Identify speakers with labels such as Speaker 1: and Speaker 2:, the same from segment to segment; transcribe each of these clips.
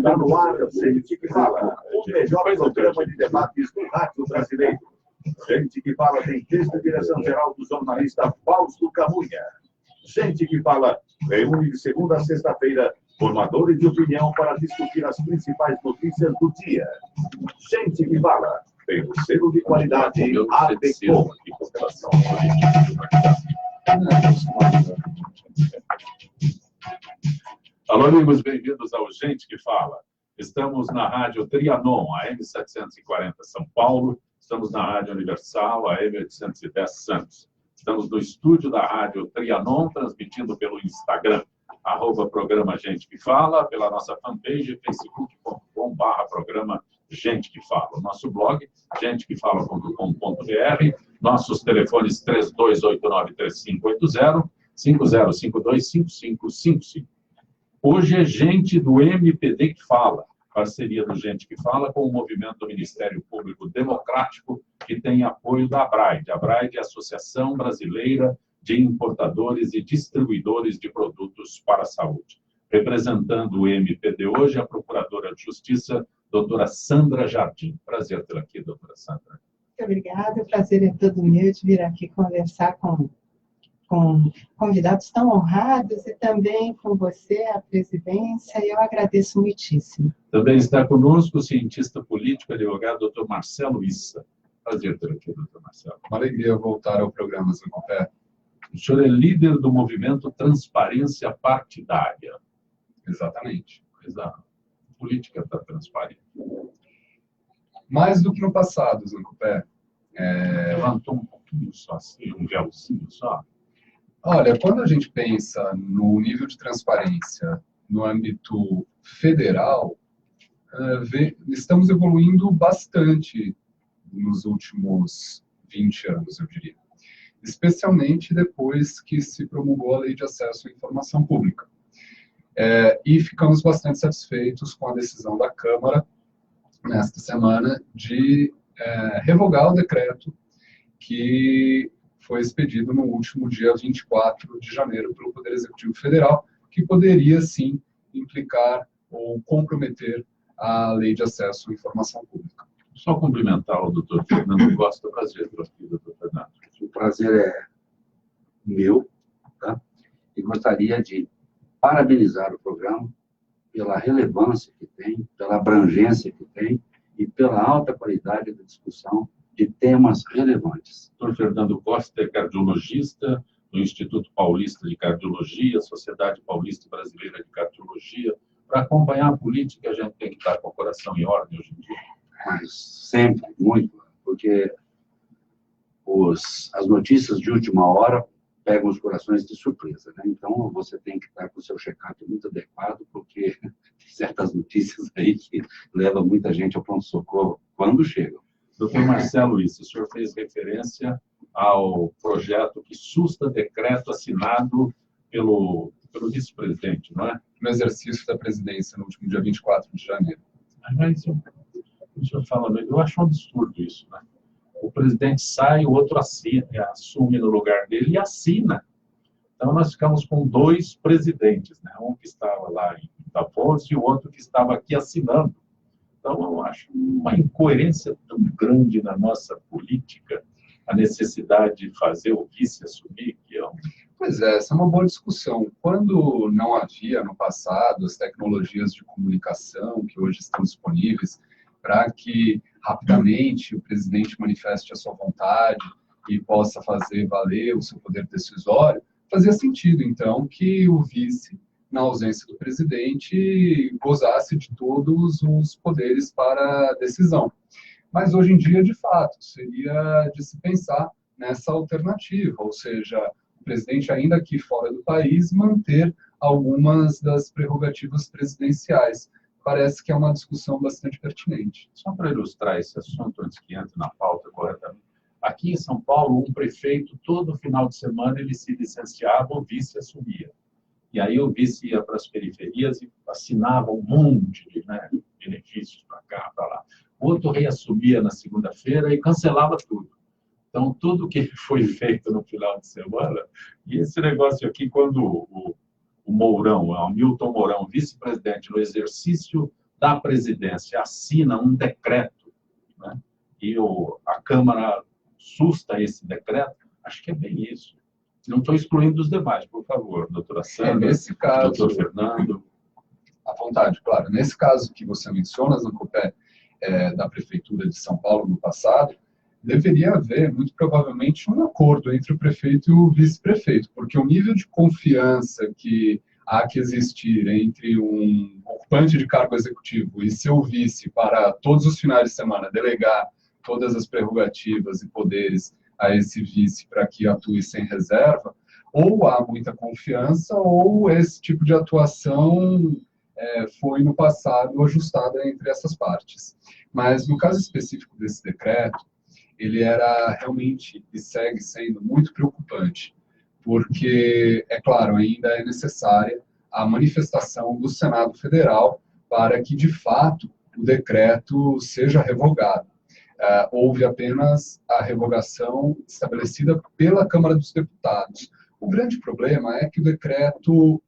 Speaker 1: Está no ar, Gente que Fala, o melhor programa de debates do rádio brasileiro. Gente que Fala tem texto e direção-geral do jornalista Fausto Camunha. Gente que Fala reúne de segunda a sexta-feira formadores de opinião para discutir as principais notícias do dia. Gente que Fala tem o selo de qualidade ABCOM.
Speaker 2: Alô, amigos, bem-vindos ao Gente que Fala. Estamos na Rádio Trianon, AM 740 São Paulo. Estamos na Rádio Universal, AM 810 Santos. Estamos no estúdio da Rádio Trianon, transmitindo pelo Instagram, @programa Gente que Fala, pela nossa fanpage, facebook.com/programa Gente que Fala. O nosso blog, gentequefala.com.br, nossos telefones 3289-3580, 5052-5555. Hoje é gente do MPD que fala, parceria do Gente que Fala com o movimento do Ministério Público Democrático, que tem apoio da ABRAID. A ABRAID é a Associação Brasileira de Importadores e Distribuidores de Produtos para a Saúde. Representando o MPD hoje, a Procuradora de Justiça, doutora Sandra Jardim. Prazer tê-la aqui, doutora Sandra.
Speaker 3: Muito obrigada, o prazer é todo meu de vir aqui conversar com convidados tão honrados e também com você, a presidência, e eu agradeço muitíssimo.
Speaker 2: Também está conosco o cientista político, advogado, doutor Marcelo Issa. Prazer ter aqui, doutor Marcelo.
Speaker 4: Uma alegria voltar ao programa Zancopé.
Speaker 2: O senhor é líder do movimento Transparência Partidária.
Speaker 4: Exatamente.
Speaker 2: Exato. Política está transparente.
Speaker 4: Mais do que no passado, Zancopé.
Speaker 2: Levantou um pouquinho só, assim, um véuzinho só.
Speaker 4: Olha, quando a gente pensa no nível de transparência no âmbito federal, estamos evoluindo bastante nos últimos 20 anos, eu diria. Especialmente depois que se promulgou a Lei de Acesso à Informação Pública. E ficamos bastante satisfeitos com a decisão da Câmara, nesta semana, de revogar o decreto que foi expedido no último dia 24 de janeiro pelo Poder Executivo Federal, que poderia, sim, implicar ou comprometer a Lei de Acesso à Informação Pública.
Speaker 2: Só cumprimentar o doutor Fernando Costa. Prazer por aqui, doutor Fernando.
Speaker 5: O prazer é meu, tá? E gostaria de parabenizar o programa pela relevância que tem, pela abrangência que tem e pela alta qualidade da discussão de temas relevantes.
Speaker 2: Dr. Fernando Costa é cardiologista do Instituto Paulista de Cardiologia, Sociedade Paulista Brasileira de Cardiologia. Para acompanhar a política, a gente tem que estar com o coração em ordem hoje em dia.
Speaker 5: Mas sempre, muito, porque as notícias de última hora pegam os corações de surpresa, né? Então, você tem que estar com o seu check-up muito adequado, porque tem certas notícias aí que levam muita gente ao pronto-socorro quando chegam.
Speaker 2: Doutor Marcelo, o senhor fez referência ao projeto que susta decreto assinado pelo vice-presidente, não é?
Speaker 4: No exercício da presidência, no último dia 24 de janeiro.
Speaker 2: Mas o senhor fala, eu acho um absurdo isso, né? O presidente sai, o outro assume no lugar dele e assina. Então, nós ficamos com dois presidentes, né? Um que estava lá em Davos e o outro que estava aqui assinando. Então, eu acho uma incoerência tão grande na nossa política, a necessidade de fazer o vice assumir, que é um...
Speaker 4: Pois é, essa é uma boa discussão. Quando não havia, no passado, as tecnologias de comunicação que hoje estão disponíveis para que, rapidamente, o presidente manifeste a sua vontade e possa fazer valer o seu poder decisório, fazia sentido, então, que o vice, na ausência do presidente, gozasse de todos os poderes para a decisão. Mas, hoje em dia, de fato, seria de se pensar nessa alternativa, ou seja, o presidente, ainda aqui fora do país, manter algumas das prerrogativas presidenciais. Parece que é uma discussão bastante pertinente.
Speaker 2: Só para ilustrar esse assunto, antes que entre na pauta corretamente, aqui em São Paulo, um prefeito, todo final de semana, ele se licenciava, o vice assumia. E aí o vice ia para as periferias e assinava um monte de benefícios para cá, para lá. O outro reassumia na segunda-feira e cancelava tudo. Então, tudo que foi feito no final de semana, e esse negócio aqui, quando o Mourão, o Hamilton Mourão, vice-presidente, no exercício da presidência assina um decreto, né, e a Câmara susta esse decreto, acho que é bem isso. Não estou excluindo os demais, por favor, doutora Sandra,
Speaker 4: nesse caso,
Speaker 2: doutor Fernando.
Speaker 4: À vontade, claro. Nesse caso que você menciona, Zancopé, da Prefeitura de São Paulo no passado, deveria haver, muito provavelmente, um acordo entre o prefeito e o vice-prefeito, porque o nível de confiança que há que existir entre um ocupante de cargo executivo e seu vice para todos os finais de semana delegar todas as prerrogativas e poderes a esse vice para que atue sem reserva, ou há muita confiança, ou esse tipo de atuação foi no passado ajustada entre essas partes. Mas no caso específico desse decreto, ele era realmente e segue sendo muito preocupante, porque, é claro, ainda é necessária a manifestação do Senado Federal para que, de fato, o decreto seja revogado. Houve apenas a revogação estabelecida pela Câmara dos Deputados. O grande problema é que o decreto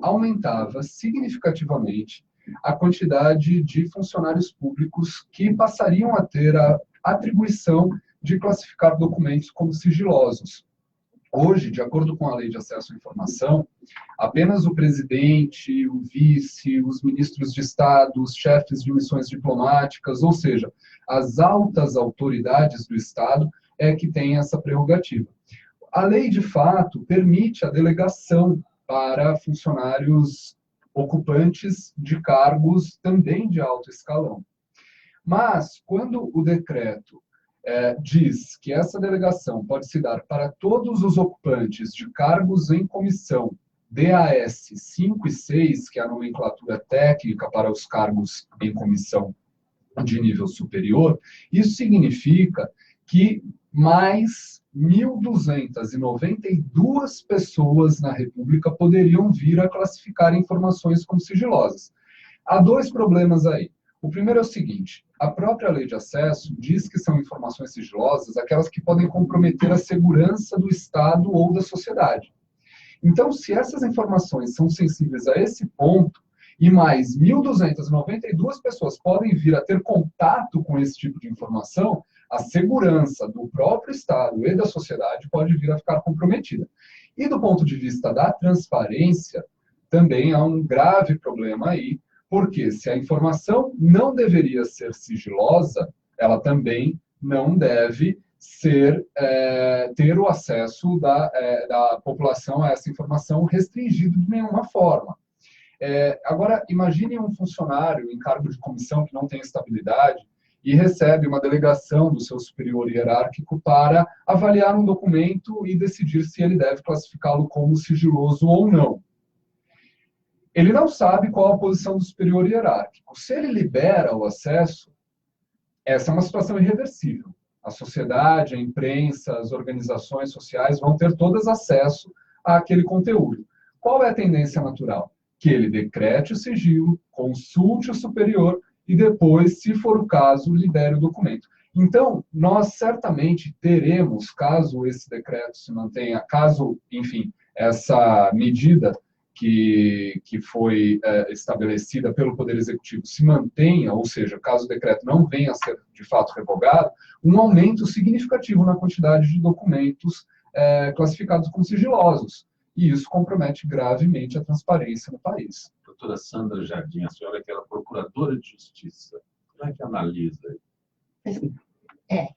Speaker 4: aumentava significativamente a quantidade de funcionários públicos que passariam a ter a atribuição de classificar documentos como sigilosos. Hoje, de acordo com a Lei de Acesso à Informação, apenas o presidente, o vice, os ministros de Estado, os chefes de missões diplomáticas, ou seja, as altas autoridades do Estado, é que têm essa prerrogativa. A lei, de fato, permite a delegação para funcionários ocupantes de cargos também de alto escalão. Mas, quando o decreto diz que essa delegação pode se dar para todos os ocupantes de cargos em comissão DAS 5 e 6, que é a nomenclatura técnica para os cargos em comissão de nível superior, isso significa que mais 1.292 pessoas na República poderiam vir a classificar informações como sigilosas. Há dois problemas aí. O primeiro é o seguinte: a própria lei de acesso diz que são informações sigilosas aquelas que podem comprometer a segurança do Estado ou da sociedade. Então, se essas informações são sensíveis a esse ponto, e mais 1.292 pessoas podem vir a ter contato com esse tipo de informação, a segurança do próprio Estado e da sociedade pode vir a ficar comprometida. E do ponto de vista da transparência, também há um grave problema aí, porque se a informação não deveria ser sigilosa, ela também não deve ter o acesso da população a essa informação restringido de nenhuma forma. Agora, imagine um funcionário em cargo de comissão que não tem estabilidade e recebe uma delegação do seu superior hierárquico para avaliar um documento e decidir se ele deve classificá-lo como sigiloso ou não. Ele não sabe qual a posição do superior hierárquico. Se ele libera o acesso, essa é uma situação irreversível. A sociedade, a imprensa, as organizações sociais vão ter todas acesso àquele conteúdo. Qual é a tendência natural? Que ele decrete o sigilo, consulte o superior e depois, se for o caso, libere o documento. Então, nós certamente teremos, caso esse decreto se mantenha, caso, enfim, essa medida que foi estabelecida pelo Poder Executivo se mantenha, ou seja, caso o decreto não venha a ser de fato revogado, um aumento significativo na quantidade de documentos classificados como sigilosos. E isso compromete gravemente a transparência no país.
Speaker 2: Doutora Sandra Jardim, a senhora que era procuradora de justiça, como é que analisa?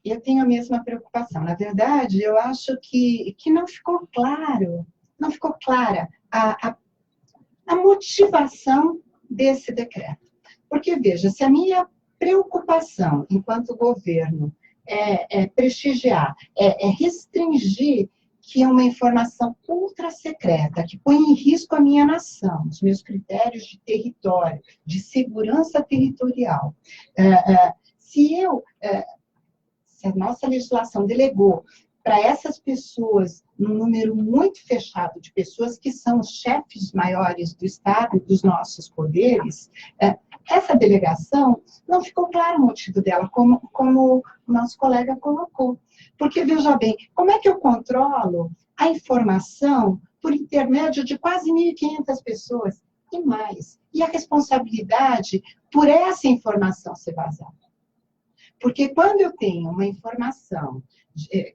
Speaker 3: Eu tenho a mesma preocupação. Na verdade, eu acho que não ficou claro, não ficou clara a motivação desse decreto. Porque, veja, se a minha preocupação enquanto governo é prestigiar, restringir que é uma informação ultra secreta, que põe em risco a minha nação, os meus critérios de território, de segurança territorial. Se a nossa legislação delegou para essas pessoas, num número muito fechado de pessoas que são os chefes maiores do Estado e dos nossos poderes, essa delegação não ficou claro o motivo dela, como o nosso colega colocou. Porque, veja bem, como é que eu controlo a informação por intermédio de quase 1.500 pessoas? e mais. E a responsabilidade por essa informação ser vazada. Porque quando eu tenho uma informação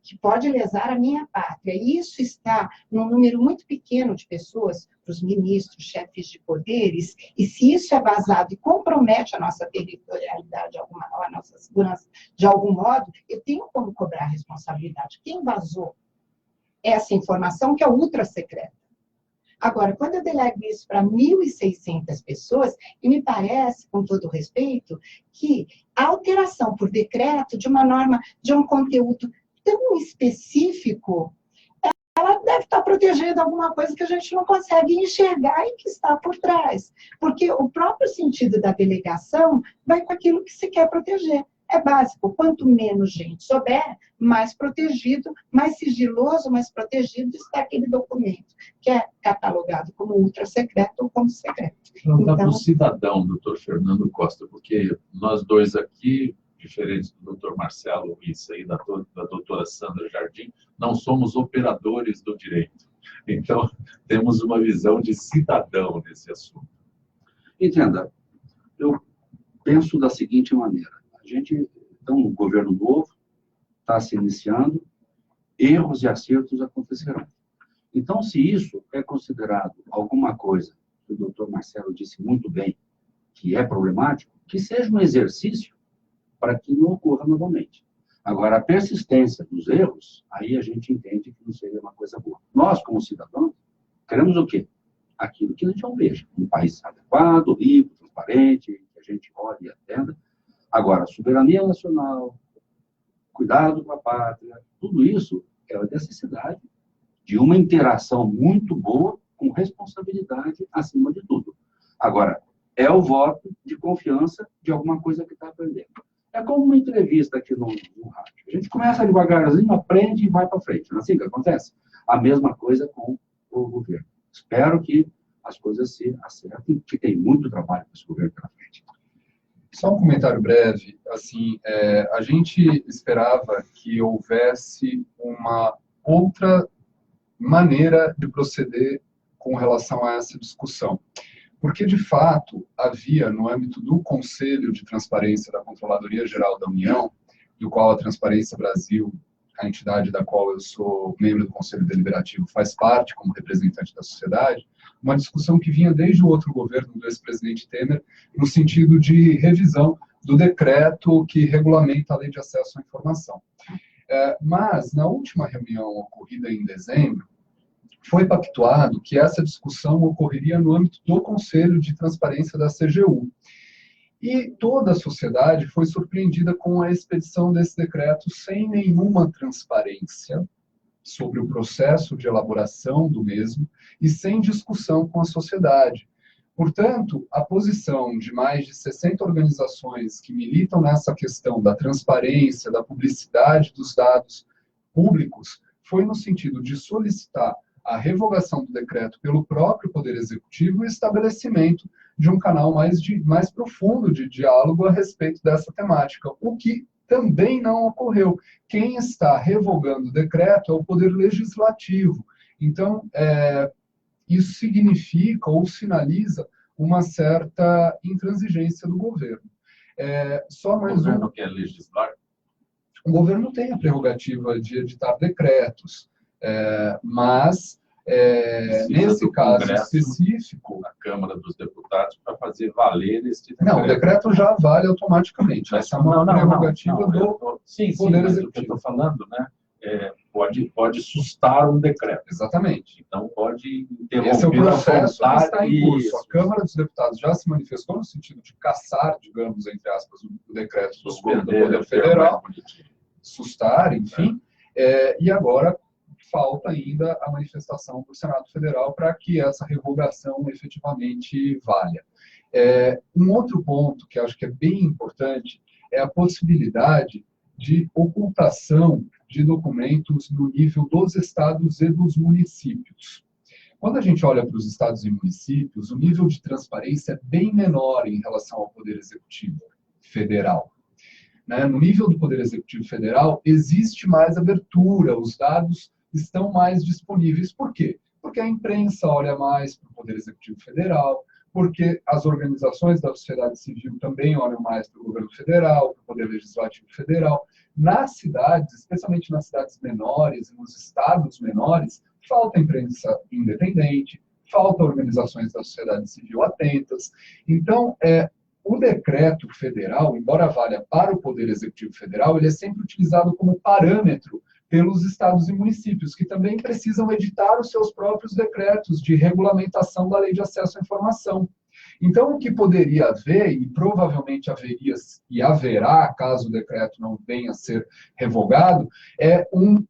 Speaker 3: que pode lesar a minha pátria, e isso está num número muito pequeno de pessoas, para os ministros, chefes de poderes, e se isso é vazado e compromete a nossa territorialidade, a nossa segurança de algum modo, eu tenho como cobrar a responsabilidade. Quem vazou essa informação que é ultra secreta? Agora, quando eu delego isso para 1.600 pessoas, e me parece, com todo respeito, que a alteração por decreto de uma norma, de um conteúdo tão específico, ela deve estar protegendo alguma coisa que a gente não consegue enxergar e que está por trás. Porque o próprio sentido da delegação vai com aquilo que se quer proteger. É básico, quanto menos gente souber, mais protegido, mais sigiloso, mais protegido está aquele documento, que é catalogado como ultra secreto ou como secreto.
Speaker 2: Então, para o cidadão, doutor Fernando Costa, porque nós dois aqui, diferentes do doutor Marcelo Issa e da doutora Sandra Jardim, não somos operadores do direito. Então, temos uma visão de cidadão nesse assunto.
Speaker 5: Entenda, eu penso da seguinte maneira. Então, um governo novo está se iniciando, erros e acertos acontecerão. Então, se isso é considerado alguma coisa, que o doutor Marcelo disse muito bem, que é problemático, que seja um exercício para que não ocorra novamente. Agora, a persistência dos erros, aí a gente entende que não seria uma coisa boa. Nós, como cidadãos, queremos o quê? Aquilo que a gente almeja. Um país adequado, limpo, transparente, que a gente olhe e atenda. Agora, soberania nacional, cuidado com a pátria, tudo isso é a necessidade de uma interação muito boa com responsabilidade acima de tudo. Agora, é o voto de confiança de alguma coisa que está aprendendo. É como uma entrevista aqui no rádio. A gente começa devagarzinho, aprende e vai para frente. Não é assim que acontece? A mesma coisa com o governo. Espero que as coisas se acertem, que tem muito trabalho para esse governo pela frente.
Speaker 4: Só um comentário breve, assim, a gente esperava que houvesse uma outra maneira de proceder com relação a essa discussão. Porque, de fato, havia, no âmbito do Conselho de Transparência da Controladoria Geral da União, do qual a Transparência Brasil, a entidade da qual eu sou membro do Conselho Deliberativo, faz parte como representante da sociedade, uma discussão que vinha desde o outro governo do ex-presidente Temer, no sentido de revisão do decreto que regulamenta a Lei de Acesso à Informação. Mas, na última reunião ocorrida em dezembro, foi pactuado que essa discussão ocorreria no âmbito do Conselho de Transparência da CGU. E toda a sociedade foi surpreendida com a expedição desse decreto sem nenhuma transparência sobre o processo de elaboração do mesmo e sem discussão com a sociedade. Portanto, a posição de mais de 60 organizações que militam nessa questão da transparência, da publicidade dos dados públicos, foi no sentido de solicitar a revogação do decreto pelo próprio Poder Executivo e o estabelecimento de um canal mais profundo de diálogo a respeito dessa temática, o que também não ocorreu. Quem está revogando o decreto é o Poder Legislativo. Então, isso significa ou sinaliza uma certa intransigência do governo. Só mais
Speaker 2: o governo quer legislar?
Speaker 4: O governo tem a prerrogativa de editar decretos, mas nesse caso específico,
Speaker 2: a Câmara dos Deputados para fazer valer este decreto.
Speaker 4: Não, o decreto já vale automaticamente. Essa é uma prerrogativa do Poder Executivo.
Speaker 2: O que eu estou falando, né? Pode sustar um decreto.
Speaker 4: Exatamente.
Speaker 2: Então, pode interromper.
Speaker 4: Esse é o processo que está em curso.
Speaker 2: Isso.
Speaker 4: A Câmara dos Deputados já se manifestou no sentido de cassar, digamos, entre aspas, o decreto do Poder Federal, sustar, enfim, e agora falta ainda a manifestação do Senado Federal para que essa revogação efetivamente valha. Um outro ponto que acho que é bem importante é a possibilidade de ocultação de documentos no nível dos estados e dos municípios. Quando a gente olha para os estados e municípios, o nível de transparência é bem menor em relação ao Poder Executivo Federal. No nível do Poder Executivo Federal, existe mais abertura, os dados estão mais disponíveis. Por quê? Porque a imprensa olha mais para o Poder Executivo Federal, porque as organizações da sociedade civil também olham mais para o governo federal, para o Poder Legislativo Federal. Nas cidades, especialmente nas cidades menores e nos estados menores, falta imprensa independente, falta organizações da sociedade civil atentas. Então, o decreto federal, embora valha para o Poder Executivo Federal, ele é sempre utilizado como parâmetro pelos estados e municípios, que também precisam editar os seus próprios decretos de regulamentação da Lei de Acesso à Informação. Então, o que poderia haver, e provavelmente haveria e haverá, caso o decreto não venha a ser revogado, é um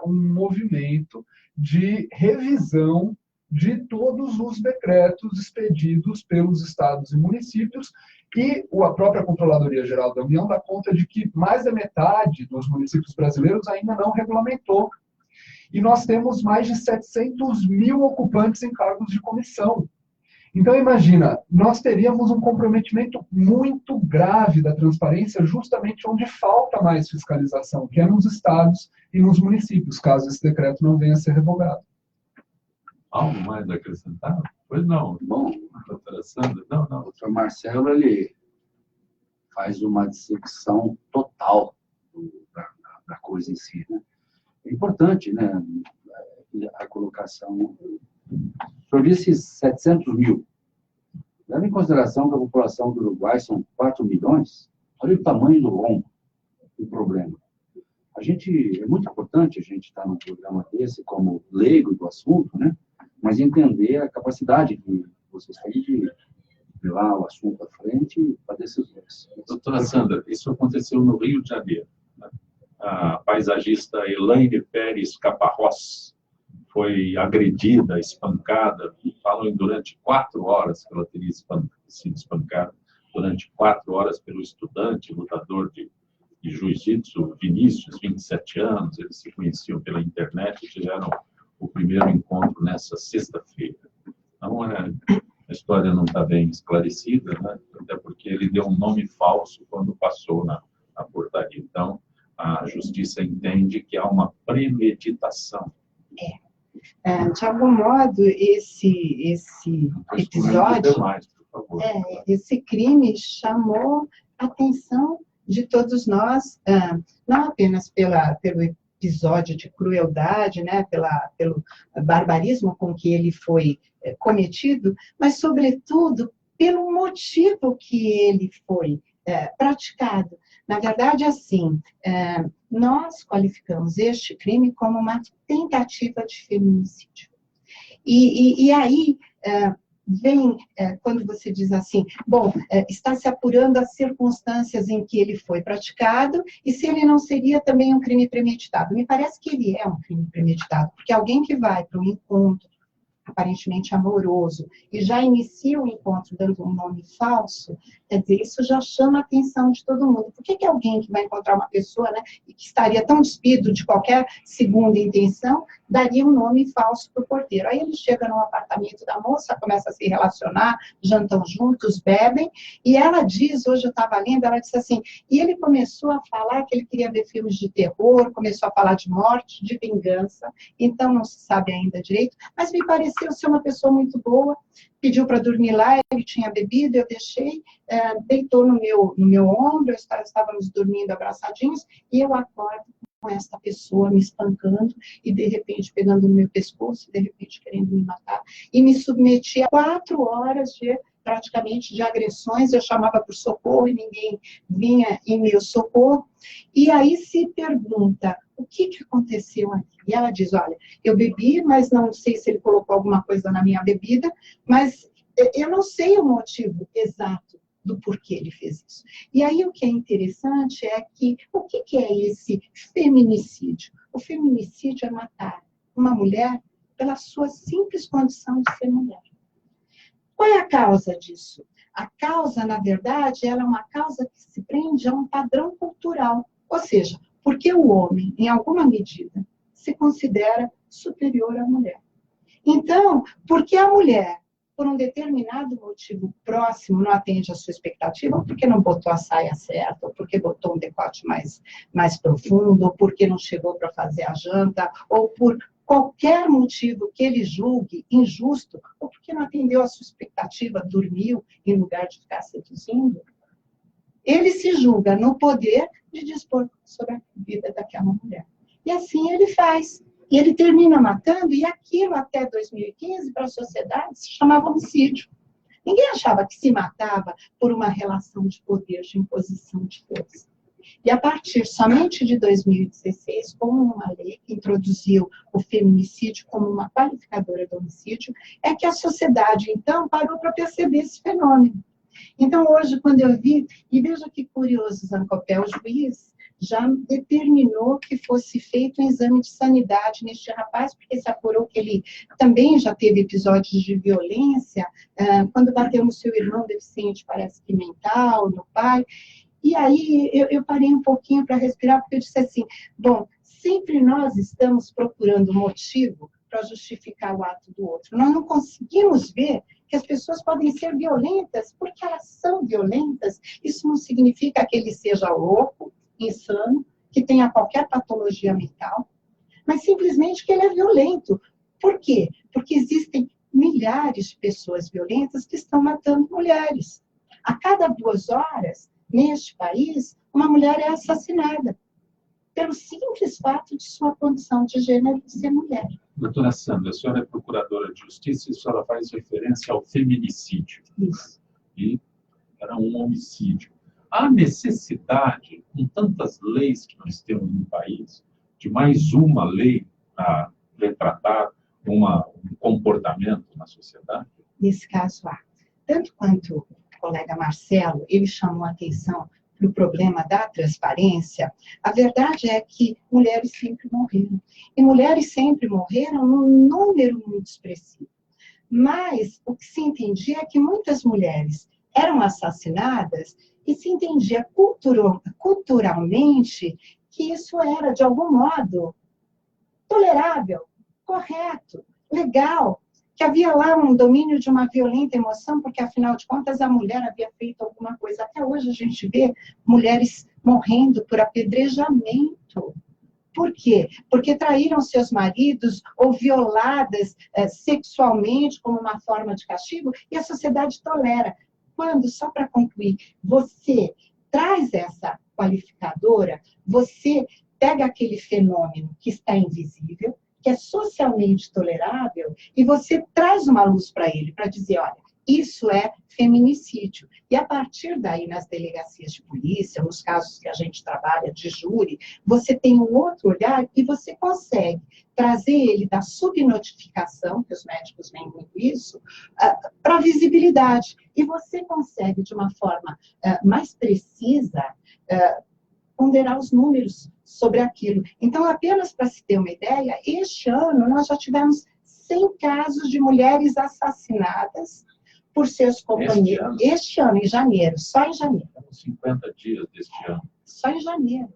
Speaker 4: movimento de revisão de todos os decretos expedidos pelos estados e municípios, e a própria Controladoria Geral da União dá conta de que mais da metade dos municípios brasileiros ainda não regulamentou. E nós temos mais de 700 mil ocupantes em cargos de comissão. Então, imagina, nós teríamos um comprometimento muito grave da transparência justamente onde falta mais fiscalização, que é nos estados e nos municípios, caso esse decreto não venha a ser revogado.
Speaker 2: Algo mais a acrescentar? Pois não.
Speaker 5: Bom,
Speaker 2: Doutora Sandra? Não.
Speaker 5: o doutor Marcelo, ele faz uma dissecção total da coisa em si, né? É importante, né, a colocação. O senhor disse 700 mil. Leva em consideração que a população do Uruguai são 4 milhões. Olha o tamanho do rombo do problema. É muito importante a gente estar num programa desse, como leigo do assunto, né? Mas entender a capacidade que vocês têm de levar o assunto à frente para decisões.
Speaker 2: Doutora Sandra, isso aconteceu no Rio de Janeiro, né? A paisagista Elaine Pérez Caparrós foi agredida, espancada, falam durante 4 horas que ela teria sido espancada, durante 4 horas pelo estudante, lutador de jiu-jitsu, Vinícius, 27 anos, eles se conheciam pela internet e tiveram o primeiro encontro nessa sexta-feira. Então, a história não está bem esclarecida, né? Até porque ele deu um nome falso quando passou na portaria. Então, a justiça entende que há uma premeditação.
Speaker 3: De algum modo, esse episódio,
Speaker 2: Mais, por favor.
Speaker 3: esse crime chamou a atenção de todos nós, não apenas pelo episódio de crueldade, né, pelo barbarismo com que ele foi cometido, mas, sobretudo, pelo motivo que ele foi praticado. Na verdade, assim, nós qualificamos este crime como uma tentativa de feminicídio. E aí vem, quando você diz assim, bom, está se apurando as circunstâncias em que ele foi praticado e se ele não seria também um crime premeditado. Me parece que ele é um crime premeditado, porque alguém que vai para um encontro aparentemente amoroso e já inicia o encontro dando um nome falso, quer dizer, isso já chama a atenção de todo mundo. Por que alguém que vai encontrar uma pessoa, né, e que estaria tão despido de qualquer segunda intenção, daria um nome falso para o porteiro? Aí ele chega no apartamento da moça, começa a se relacionar, jantam juntos, bebem, e ela diz, hoje eu estava lendo, ela disse assim, e ele começou a falar que ele queria ver filmes de terror, começou a falar de morte, de vingança, então não se sabe ainda direito, mas me pareceu ser uma pessoa muito boa, pediu para dormir lá, ele tinha bebido, eu deixei, deitou no meu ombro, estávamos dormindo abraçadinhos, e eu acordo com essa pessoa me espancando, e de repente pegando no meu pescoço, de repente querendo me matar, e me submeti a 4 horas praticamente de agressões, eu chamava por socorro e ninguém vinha em meu socorro, e aí se pergunta, o que aconteceu aqui? E ela diz, olha, eu bebi, mas não sei se ele colocou alguma coisa na minha bebida, mas eu não sei o motivo exato do porquê ele fez isso. E aí o que é interessante é que, o que é esse feminicídio? O feminicídio é matar uma mulher pela sua simples condição de ser mulher. Qual é a causa disso? A causa, na verdade, ela é uma causa que se prende a um padrão cultural. Ou seja, porque o homem, em alguma medida, se considera superior à mulher. Então, porque a mulher, por um determinado motivo próximo, não atende à sua expectativa, ou porque não botou a saia certa, ou porque botou um decote mais profundo, ou porque não chegou para fazer a janta, ou por qualquer motivo que ele julgue injusto, ou porque não atendeu a sua expectativa, dormiu em lugar de ficar seduzindo, ele se julga no poder de dispor sobre a vida daquela mulher. E assim ele faz. E ele termina matando, e aquilo até 2015, para a sociedade, se chamava homicídio. Ninguém achava que se matava por uma relação de poder, de imposição de força. E a partir somente de 2016, com uma lei que introduziu o feminicídio como uma qualificadora do homicídio, é que a sociedade, então, parou para perceber esse fenômeno. Então, hoje, quando eu vi, e veja que curioso, Zancopé, o juiz já determinou que fosse feito um exame de sanidade neste rapaz, porque se apurou que ele também já teve episódios de violência, quando bateu no seu irmão deficiente, parece que mental, no pai. E aí eu parei um pouquinho para respirar, porque eu disse assim, bom, sempre nós estamos procurando motivo para justificar o ato do outro. Nós não conseguimos ver que as pessoas podem ser violentas porque elas são violentas. Isso não significa que ele seja louco, insano, que tenha qualquer patologia mental, mas simplesmente que ele é violento. Por quê? Porque existem milhares de pessoas violentas que estão matando mulheres. A cada 2 horas, neste país, uma mulher é assassinada pelo simples fato de sua condição de gênero de ser mulher.
Speaker 2: Doutora Sandra, a senhora é procuradora de justiça e a senhora faz referência ao feminicídio.
Speaker 3: Isso.
Speaker 2: E era um homicídio. Há necessidade, com tantas leis que nós temos no país, de mais uma lei para retratar um comportamento na sociedade?
Speaker 3: Nesse caso, há. Tanto quanto o colega Marcelo, ele chamou a atenção para o problema da transparência, a verdade é que mulheres sempre morreram. E mulheres sempre morreram num número muito expressivo. Mas o que se entendia é que muitas mulheres eram assassinadas e se entendia culturalmente que isso era, de algum modo, tolerável, correto, legal, que havia lá um domínio de uma violenta emoção, porque, afinal de contas, a mulher havia feito alguma coisa. Até hoje a gente vê mulheres morrendo por apedrejamento. Por quê? Porque traíram seus maridos ou violadas sexualmente como uma forma de castigo, e a sociedade tolera. Quando, só para concluir, você traz essa qualificadora, você pega aquele fenômeno que está invisível, que é socialmente tolerável, e você traz uma luz para ele, para dizer, olha, isso é feminicídio. E a partir daí, nas delegacias de polícia, nos casos que a gente trabalha de júri, você tem um outro olhar e você consegue trazer ele da subnotificação, que os médicos veem muito isso, para a visibilidade. E você consegue, de uma forma mais precisa, ponderar os números sobre aquilo. Então, apenas para se ter uma ideia, este ano nós já tivemos 100 casos de mulheres assassinadas por seus companheiros. Este ano, em janeiro, só em janeiro.
Speaker 2: 50 dias deste ano.
Speaker 3: Só em janeiro.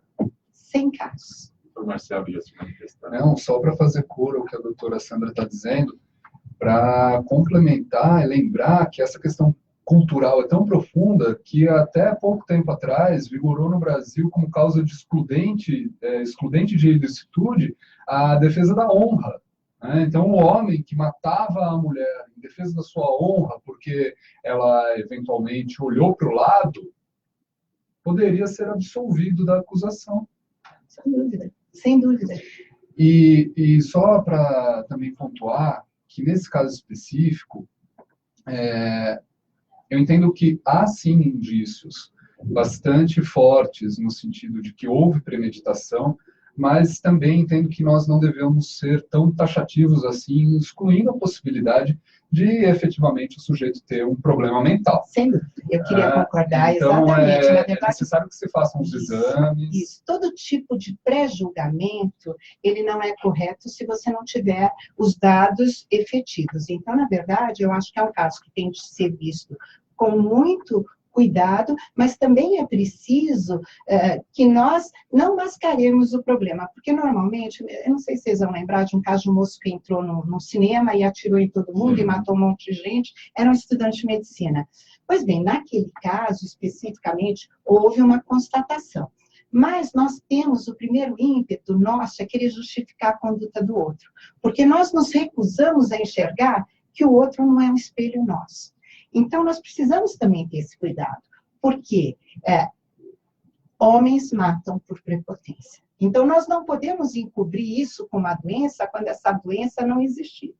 Speaker 3: 100 casos.
Speaker 2: O Marcelo ia se manifestar.
Speaker 4: Não, só para fazer cor ao que a doutora Sandra está dizendo, para complementar e lembrar que essa questão cultural é tão profunda que até pouco tempo atrás vigorou no Brasil como causa de excludente de ilicitude a defesa da honra. Então, o homem que matava a mulher em defesa da sua honra, porque ela eventualmente olhou para o lado, poderia ser absolvido da acusação.
Speaker 3: Sem dúvida, sem dúvida.
Speaker 4: E só para também pontuar que, nesse caso específico, eu entendo que há, sim, indícios bastante fortes no sentido de que houve premeditação, mas também entendo que nós não devemos ser tão taxativos assim, excluindo a possibilidade de, efetivamente, o sujeito ter um problema mental.
Speaker 3: Sem dúvida, eu queria concordar
Speaker 4: então,
Speaker 3: exatamente. Na verdade,
Speaker 4: é necessário que se façam os exames.
Speaker 3: Isso. Todo tipo de pré-julgamento, ele não é correto se você não tiver os dados efetivos. Então, na verdade, eu acho que é um caso que tem de ser visto com muito cuidado, mas também é preciso que nós não mascaremos o problema, porque normalmente, eu não sei se vocês vão lembrar de um caso de um moço que entrou no cinema e atirou em todo mundo e matou um monte de gente, era um estudante de medicina. Pois bem, naquele caso, especificamente, houve uma constatação. Mas nós temos o primeiro ímpeto nosso é querer justificar a conduta do outro, porque nós nos recusamos a enxergar que o outro não é um espelho nosso. Então, nós precisamos também ter esse cuidado, porque homens matam por prepotência. Então, nós não podemos encobrir isso com uma doença quando essa doença não existir.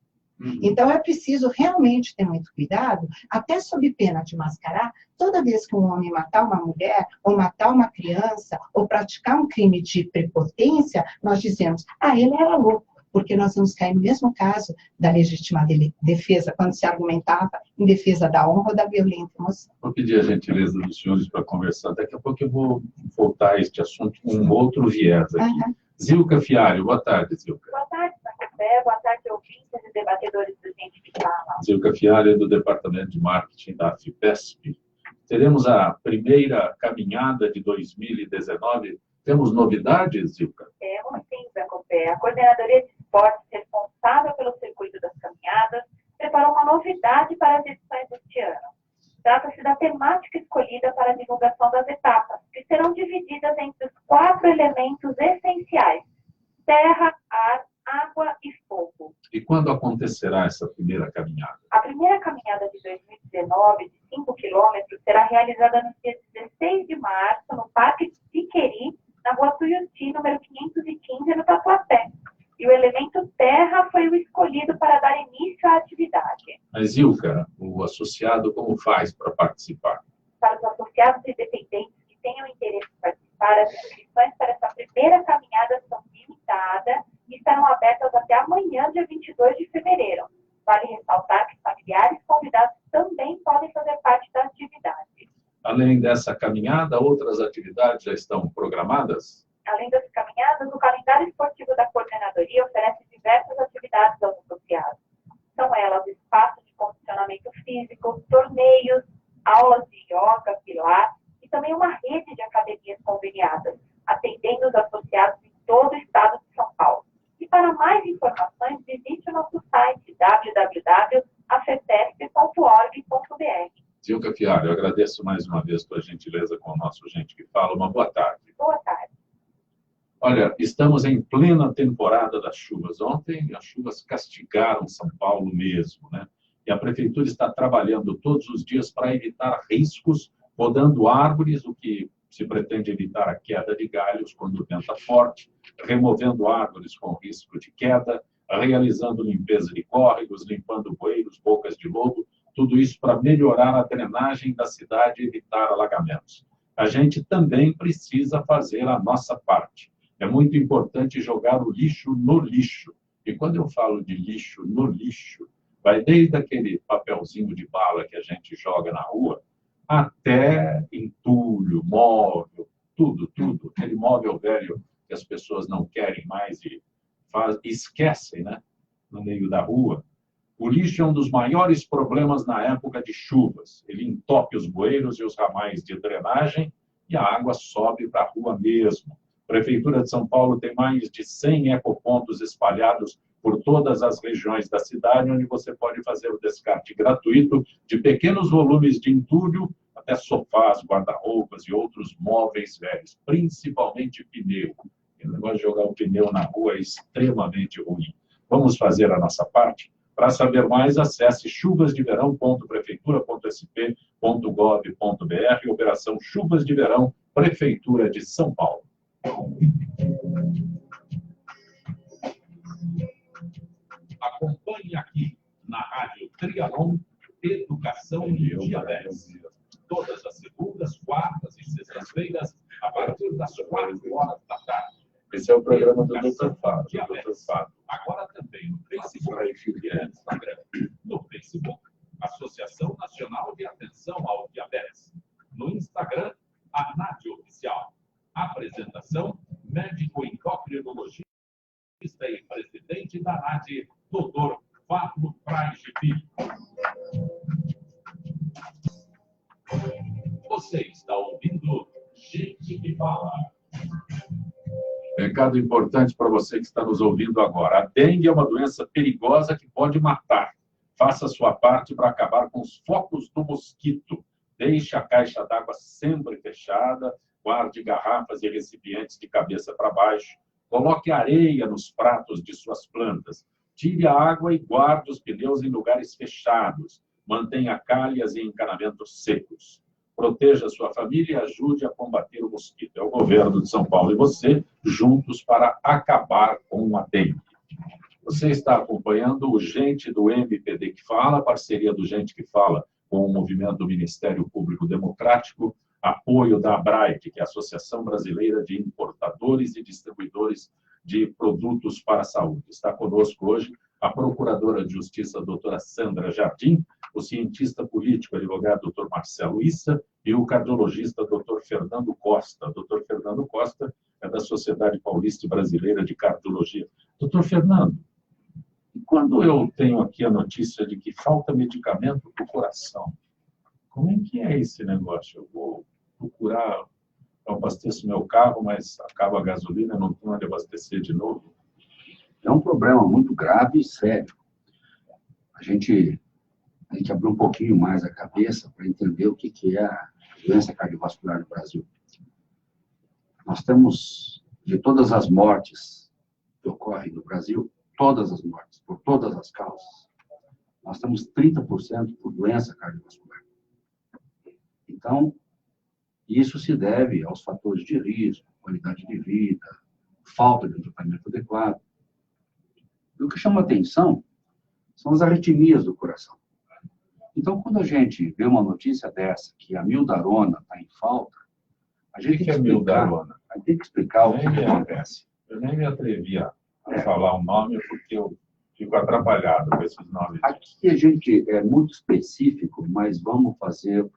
Speaker 3: Então, é preciso realmente ter muito cuidado, até sob pena de mascarar, toda vez que um homem matar uma mulher, ou matar uma criança, ou praticar um crime de prepotência, nós dizemos, ele era louco, porque nós vamos cair no mesmo caso da legítima defesa, quando se argumentava em defesa da honra ou da violenta emoção.
Speaker 2: Vou pedir a gentileza dos senhores para conversar. Daqui a pouco eu vou voltar a este assunto com um outro viés aqui. Zilka Fialho, boa tarde, Zilka.
Speaker 6: Boa tarde, José. Boa tarde, ouvintes e debatedores do Gente que Fala.
Speaker 2: Zilka Fialho, do Departamento de Marketing da FIPESP. Teremos a primeira caminhada de 2019. Temos novidades, Zilka?
Speaker 6: Temos sim, Zacopé. A Coordenadoria de Esportes, responsável pelo circuito das caminhadas, preparou uma novidade para as edições deste ano. Trata-se da temática escolhida para a divulgação das etapas, que serão divididas entre os 4 elementos essenciais: terra, ar, água e fogo.
Speaker 2: E quando acontecerá essa primeira caminhada?
Speaker 6: A primeira caminhada de 2019, de 5 quilômetros, será realizada no dia 16 de março, no Parque Tiqueri, na Rua Tuiuti, número 515, no Tatuapé. E o elemento terra foi o escolhido para dar início à atividade.
Speaker 2: Mas, Zilka, o associado como faz para participar?
Speaker 6: Para os associados e dependentes que tenham interesse em participar, as inscrições para essa primeira caminhada são limitadas e estarão abertas até amanhã, dia 22 de fevereiro. Vale ressaltar que familiares convidados também podem fazer parte da atividade.
Speaker 2: Além dessa caminhada, outras atividades já estão programadas?
Speaker 6: Além das caminhadas, o calendário esportivo da coordenadoria oferece diversas atividades aos associados. São elas espaços de condicionamento físico, torneios, aulas de yoga, pilates e também uma rede de academias conveniadas, atendendo os associados em todo o estado de São Paulo. E para mais informações, visite o nosso site www.afetesp.org.br.
Speaker 2: Zilka Fialho, eu agradeço mais uma vez a tua gentileza com o nosso Gente que Fala. Uma boa tarde.
Speaker 6: Boa tarde.
Speaker 2: Olha, estamos em plena temporada das chuvas. Ontem as chuvas castigaram São Paulo mesmo, né? E a prefeitura está trabalhando todos os dias para evitar riscos, podando árvores, o que se pretende evitar a queda de galhos quando venta forte, removendo árvores com risco de queda, realizando limpeza de córregos, limpando bueiros, bocas de lobo, tudo isso para melhorar a drenagem da cidade e evitar alagamentos. A gente também precisa fazer a nossa parte. É muito importante jogar o lixo no lixo. E quando eu falo de lixo no lixo, vai desde aquele papelzinho de bala que a gente joga na rua, até entulho, móvel, tudo. Aquele móvel velho que as pessoas não querem mais e esquecem, né? No meio da rua. O lixo é um dos maiores problemas na época de chuvas. Ele entope os bueiros e os ramais de drenagem e a água sobe para a rua mesmo. A Prefeitura de São Paulo tem mais de 100 ecopontos espalhados por todas as regiões da cidade, onde você pode fazer o descarte gratuito de pequenos volumes de entulho até sofás, guarda-roupas e outros móveis velhos, principalmente pneu. O negócio de jogar o pneu na rua é extremamente ruim. Vamos fazer a nossa parte? Para saber mais, acesse chuvasdeverão.prefeitura.sp.gov.br, Operação Chuvas de Verão, Prefeitura de São Paulo. Acompanhe aqui, na Rádio Trianon, Educação e Diabetes. Todas as segundas, quartas e sextas-feiras, a partir das 4 horas da tarde. Esse é o programa do Dr. Fábio. Agora também no Facebook e no Instagram. No Facebook, Associação Nacional de Atenção ao Diabetes. No Instagram, a NAD Oficial. Apresentação, médico endocrinologista e presidente da NAD, Dr. Fábio Prais Filho. Você está ouvindo Gente que Fala. Recado importante para você que está nos ouvindo agora. A dengue é uma doença perigosa que pode matar. Faça a sua parte para acabar com os focos do mosquito. Deixe a caixa d'água sempre fechada. guarde garrafas e recipientes de cabeça para baixo, coloque areia nos pratos de suas plantas, tire a água e guarde os pneus em lugares fechados, mantenha calhas e encanamentos secos. Proteja a sua família e ajude a combater o mosquito. É o governo de São Paulo e você, juntos para acabar com a dengue. Você está acompanhando o Gente do MPD que Fala, a parceria do Gente que Fala com o movimento do Ministério Público Democrático, apoio da ABRAIC, que é a Associação Brasileira de Importadores e Distribuidores de Produtos para a Saúde. Está conosco hoje a Procuradora de Justiça, a doutora Sandra Jardim, o cientista político, advogado, doutor Marcelo Issa, e o cardiologista, doutor Fernando Costa. Doutor Fernando Costa é da Sociedade Paulista Brasileira de Cardiologia. Doutor Fernando, quando eu tenho aqui a notícia de que falta medicamento para o coração, como é que é esse negócio? Eu vou procurar, eu abasteço meu carro, mas acaba a gasolina, não tenho onde abastecer de novo.
Speaker 5: É um problema muito grave e sério. A gente tem que abrir um pouquinho mais a cabeça para entender o que é a doença cardiovascular no Brasil. Nós temos, de todas as mortes que ocorrem no Brasil, todas as mortes, por todas as causas, nós temos 30% por doença cardiovascular. Então, isso se deve aos fatores de risco, qualidade de vida, falta de um tratamento adequado. E o que chama atenção são as arritmias do coração. Então, quando a gente vê uma notícia dessa, que a mildarona está em falta, a gente
Speaker 2: que é mildarona?
Speaker 5: A gente tem que explicar o que acontece.
Speaker 2: Eu nem me atrevi a falar o nome, porque eu fico atrapalhado com esses nomes.
Speaker 5: Aqui a gente é muito específico, mas vamos fazer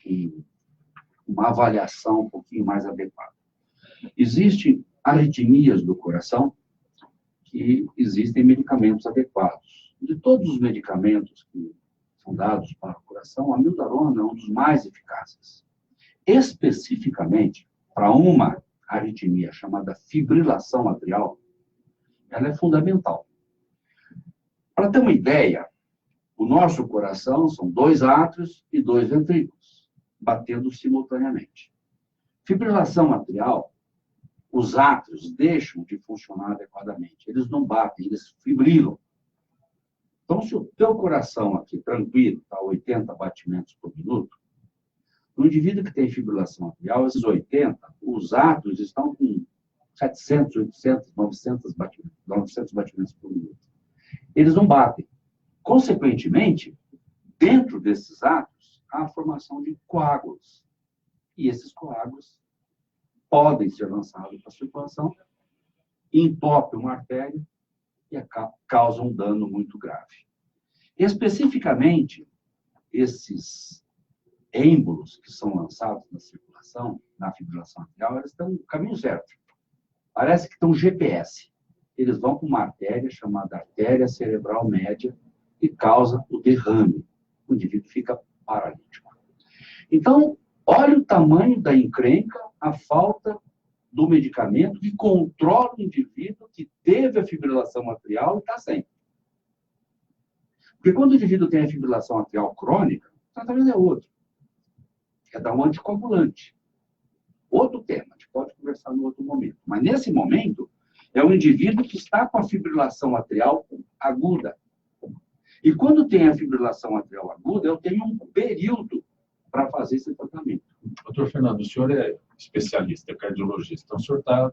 Speaker 5: uma avaliação um pouquinho mais adequada. Existem arritmias do coração que existem medicamentos adequados. De todos os medicamentos que são dados para o coração, a mildarona é um dos mais eficazes. Especificamente, para uma arritmia chamada fibrilação atrial, ela é fundamental. Para ter uma ideia, o nosso coração são 2 átrios e 2 ventrículos, batendo simultaneamente. Fibrilação atrial, os átrios deixam de funcionar adequadamente. Eles não batem, eles fibrilam. Então, se o teu coração aqui, tranquilo, está a 80 batimentos por minuto, no indivíduo que tem fibrilação atrial, esses 80, os átrios estão com 700, 800, 900 batimentos por minuto. Eles não batem. Consequentemente, dentro desses átrios, há a formação de coágulos. E esses coágulos podem ser lançados para a circulação, entopem uma artéria e causam um dano muito grave. Especificamente, esses êmbolos que são lançados na circulação, na fibrilação atrial, eles estão no caminho certo. Parece que estão GPS. Eles vão para uma artéria chamada artéria cerebral média e causa o derrame. O indivíduo fica paralítico. Então, olha o tamanho da encrenca, a falta do medicamento que controla o indivíduo que teve a fibrilação atrial e está sem. Porque quando o indivíduo tem a fibrilação atrial crônica, o tratamento é outro. É dar um anticoagulante. Outro tema, a gente pode conversar no outro momento. Mas nesse momento, é um indivíduo que está com a fibrilação atrial aguda. E quando tem a fibrilação atrial aguda, eu tenho um período para fazer esse tratamento.
Speaker 2: Doutor Fernando, o senhor é especialista, é cardiologista. Então, o senhor está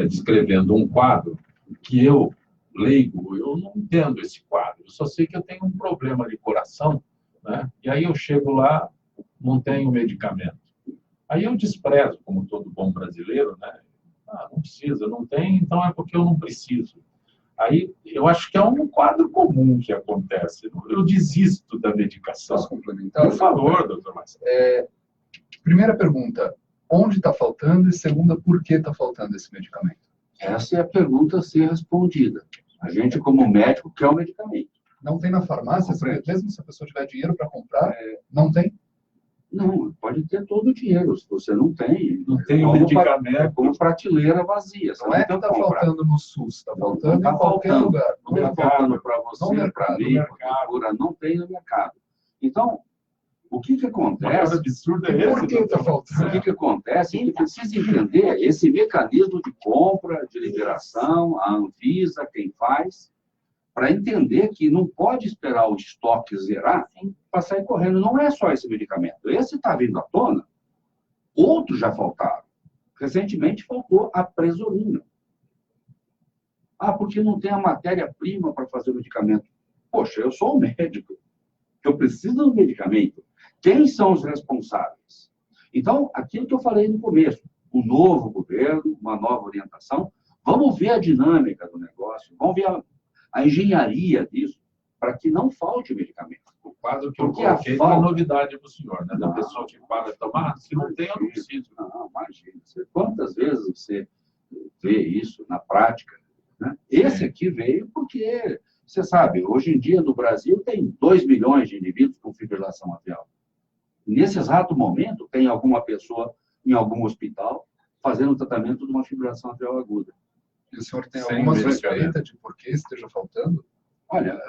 Speaker 2: descrevendo um quadro que eu, leigo, eu não entendo esse quadro. Eu só sei que eu tenho um problema de coração, né? E aí eu chego lá, não tenho medicamento. Aí eu desprezo, como todo bom brasileiro, né? Ah, não precisa, não tem, então é porque eu não preciso. Aí eu acho que é um quadro comum que acontece. Eu desisto da medicação.
Speaker 4: Posso complementar?
Speaker 2: Por favor, doutor Marcelo.
Speaker 4: Primeira pergunta, onde está faltando? E segunda, por que está faltando esse medicamento?
Speaker 5: Essa é a pergunta a ser respondida. A gente, como médico, quer o medicamento.
Speaker 4: Não tem na farmácia? Mesmo se a pessoa tiver dinheiro para comprar, não tem?
Speaker 5: Não, pode ter todo o dinheiro. Se você não tem
Speaker 2: o medicamento.
Speaker 5: É como prateleira vazia.
Speaker 4: Não é que está faltando no SUS, está faltando em qualquer lugar.
Speaker 5: Não está faltando para você, para mim, para não tem no mercado. Então, O que acontece?
Speaker 2: Absurdo é
Speaker 4: E por
Speaker 2: esse?
Speaker 4: que está faltando?
Speaker 5: O que acontece é que precisa entender esse mecanismo de compra, de liberação, a Anvisa, quem faz, para entender que não pode esperar o estoque zerar para sair correndo. Não é só esse medicamento. Esse está vindo à tona, outros já faltaram. Recentemente faltou a presolina. Ah, porque não tem a matéria-prima para fazer o medicamento. Poxa, eu sou um médico. Eu preciso do medicamento. Quem são os responsáveis? Então, aquilo que eu falei no começo, um novo governo, uma nova orientação, vamos ver a dinâmica do negócio, vamos ver a engenharia disso, para que não falte medicamento.
Speaker 2: O quadro que eu
Speaker 5: Porque a
Speaker 2: coloquei não é
Speaker 5: falta...
Speaker 2: novidade para o senhor, né? Da
Speaker 5: Não.
Speaker 2: pessoa que para de tomar, se não tem, eu não preciso.
Speaker 5: Não, imagina. Quantas vezes você vê isso na prática? Né? Esse aqui veio porque, você sabe, hoje em dia no Brasil tem 2 milhões de indivíduos com fibrilação atrial. Nesse exato momento, tem alguma pessoa em algum hospital fazendo o tratamento de uma fibrilação atrial aguda.
Speaker 4: E o senhor tem
Speaker 2: Sem
Speaker 4: alguma
Speaker 2: medicamento.
Speaker 4: suspeita de por que esteja faltando?
Speaker 5: Olha,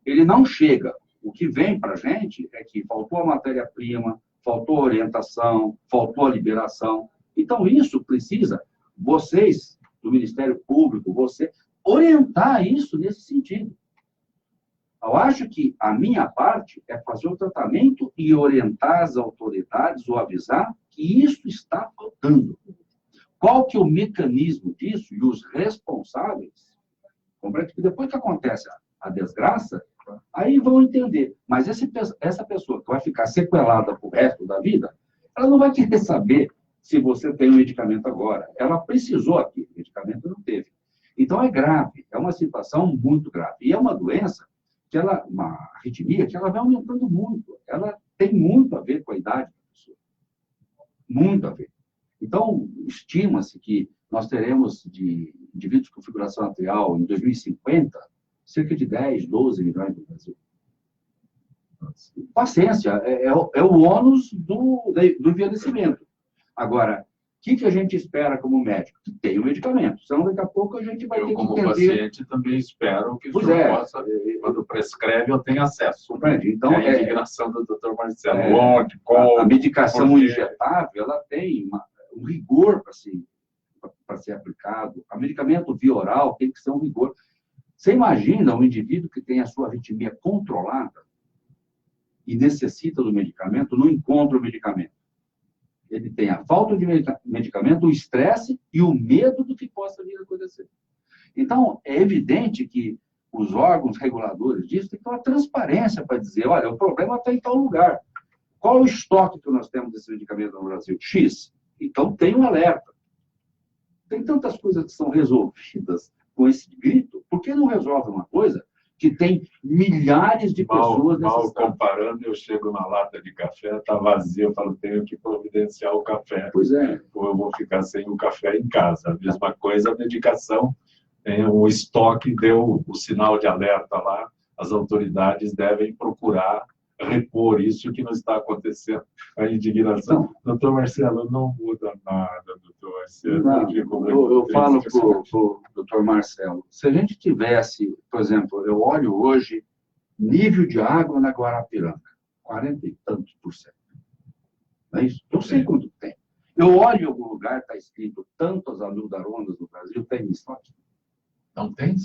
Speaker 5: ele não chega. O que vem para a gente é que faltou a matéria-prima, faltou a orientação, faltou a liberação. Então, isso precisa, vocês, do Ministério Público, você, orientar isso nesse sentido. Eu acho que a minha parte é fazer o tratamento e orientar as autoridades ou avisar que isso está faltando. Qual que é o mecanismo disso? E os responsáveis, compreende que depois que acontece a desgraça, aí vão entender. Mas essa pessoa que vai ficar sequelada para o resto da vida, ela não vai querer saber se você tem o medicamento agora. Ela precisou aqui, o medicamento não teve. Então é grave, é uma situação muito grave. E é uma doença, uma arritmia, que ela vai aumentando muito. Ela tem muito a ver com a idade da pessoa. Muito a ver. Então, estima-se que nós teremos de indivíduos com fibrilação atrial em 2050, cerca de 10, 12 milhões no Brasil. Paciência, é o ônus do envelhecimento. Agora, o que a gente espera como médico? Que tenha o medicamento. Senão, daqui a pouco, a gente vai ter que
Speaker 2: como
Speaker 5: entender...
Speaker 2: paciente, também espero que o
Speaker 5: Pois
Speaker 2: senhor
Speaker 5: é.
Speaker 2: possa, quando prescreve, eu tenha acesso.
Speaker 5: Compreende? Então,
Speaker 2: É a indignação do Dr. Marcelo. Onde,
Speaker 5: a
Speaker 2: como,
Speaker 5: medicação
Speaker 2: por quê?
Speaker 5: injetável, ela tem um rigor para ser aplicado. O medicamento via oral tem que ser um rigor. Você imagina um indivíduo que tem a sua arritmia controlada e necessita do medicamento, não encontra o medicamento. Ele tem a falta de medicamento, o estresse e o medo do que possa vir a acontecer. Então, é evidente que os órgãos reguladores disso têm que ter uma transparência para dizer, olha, o problema está em tal lugar. Qual é o estoque que nós temos desse medicamento no Brasil? X. Então, tem um alerta. Tem tantas coisas que são resolvidas com esse grito, por que não resolve uma coisa que tem milhares de pessoas
Speaker 2: Mal
Speaker 5: necessitadas?
Speaker 2: comparando, eu chego na lata de café, está vazia, eu falo, tenho que providenciar o café.
Speaker 5: Pois é.
Speaker 2: Ou eu vou ficar sem o café em casa. A mesma coisa, a medicação, o estoque deu o sinal de alerta lá, as autoridades devem procurar repor isso que não está acontecendo. A indignação. Doutor Marcelo, não muda nada, doutor Marcelo.
Speaker 5: Não, eu falo para o doutor Marcelo, se a gente tivesse, por exemplo, eu olho hoje, nível de água na Guarapiranga, 40 e tantos %. Não é isso? Eu sei quanto tem. Eu olho em algum lugar, está escrito tantas amildaronas no Brasil, tem estoque.
Speaker 2: Não tem?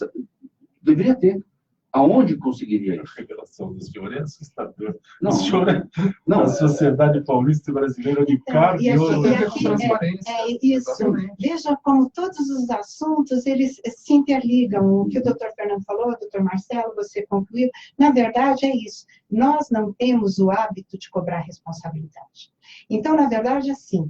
Speaker 5: Deveria ter. Aonde conseguiria
Speaker 2: A
Speaker 5: isso?
Speaker 2: revelação do senhor é assustadora.
Speaker 5: Não,
Speaker 2: O senhor
Speaker 5: não,
Speaker 2: a Sociedade Paulista Brasileira de Cardiologia.
Speaker 3: Isso. Veja como todos os assuntos, eles se interligam. O que o doutor Fernando falou, o doutor Marcelo, você concluiu. Na verdade, é isso. Nós não temos o hábito de cobrar responsabilidade. Então, na verdade, assim,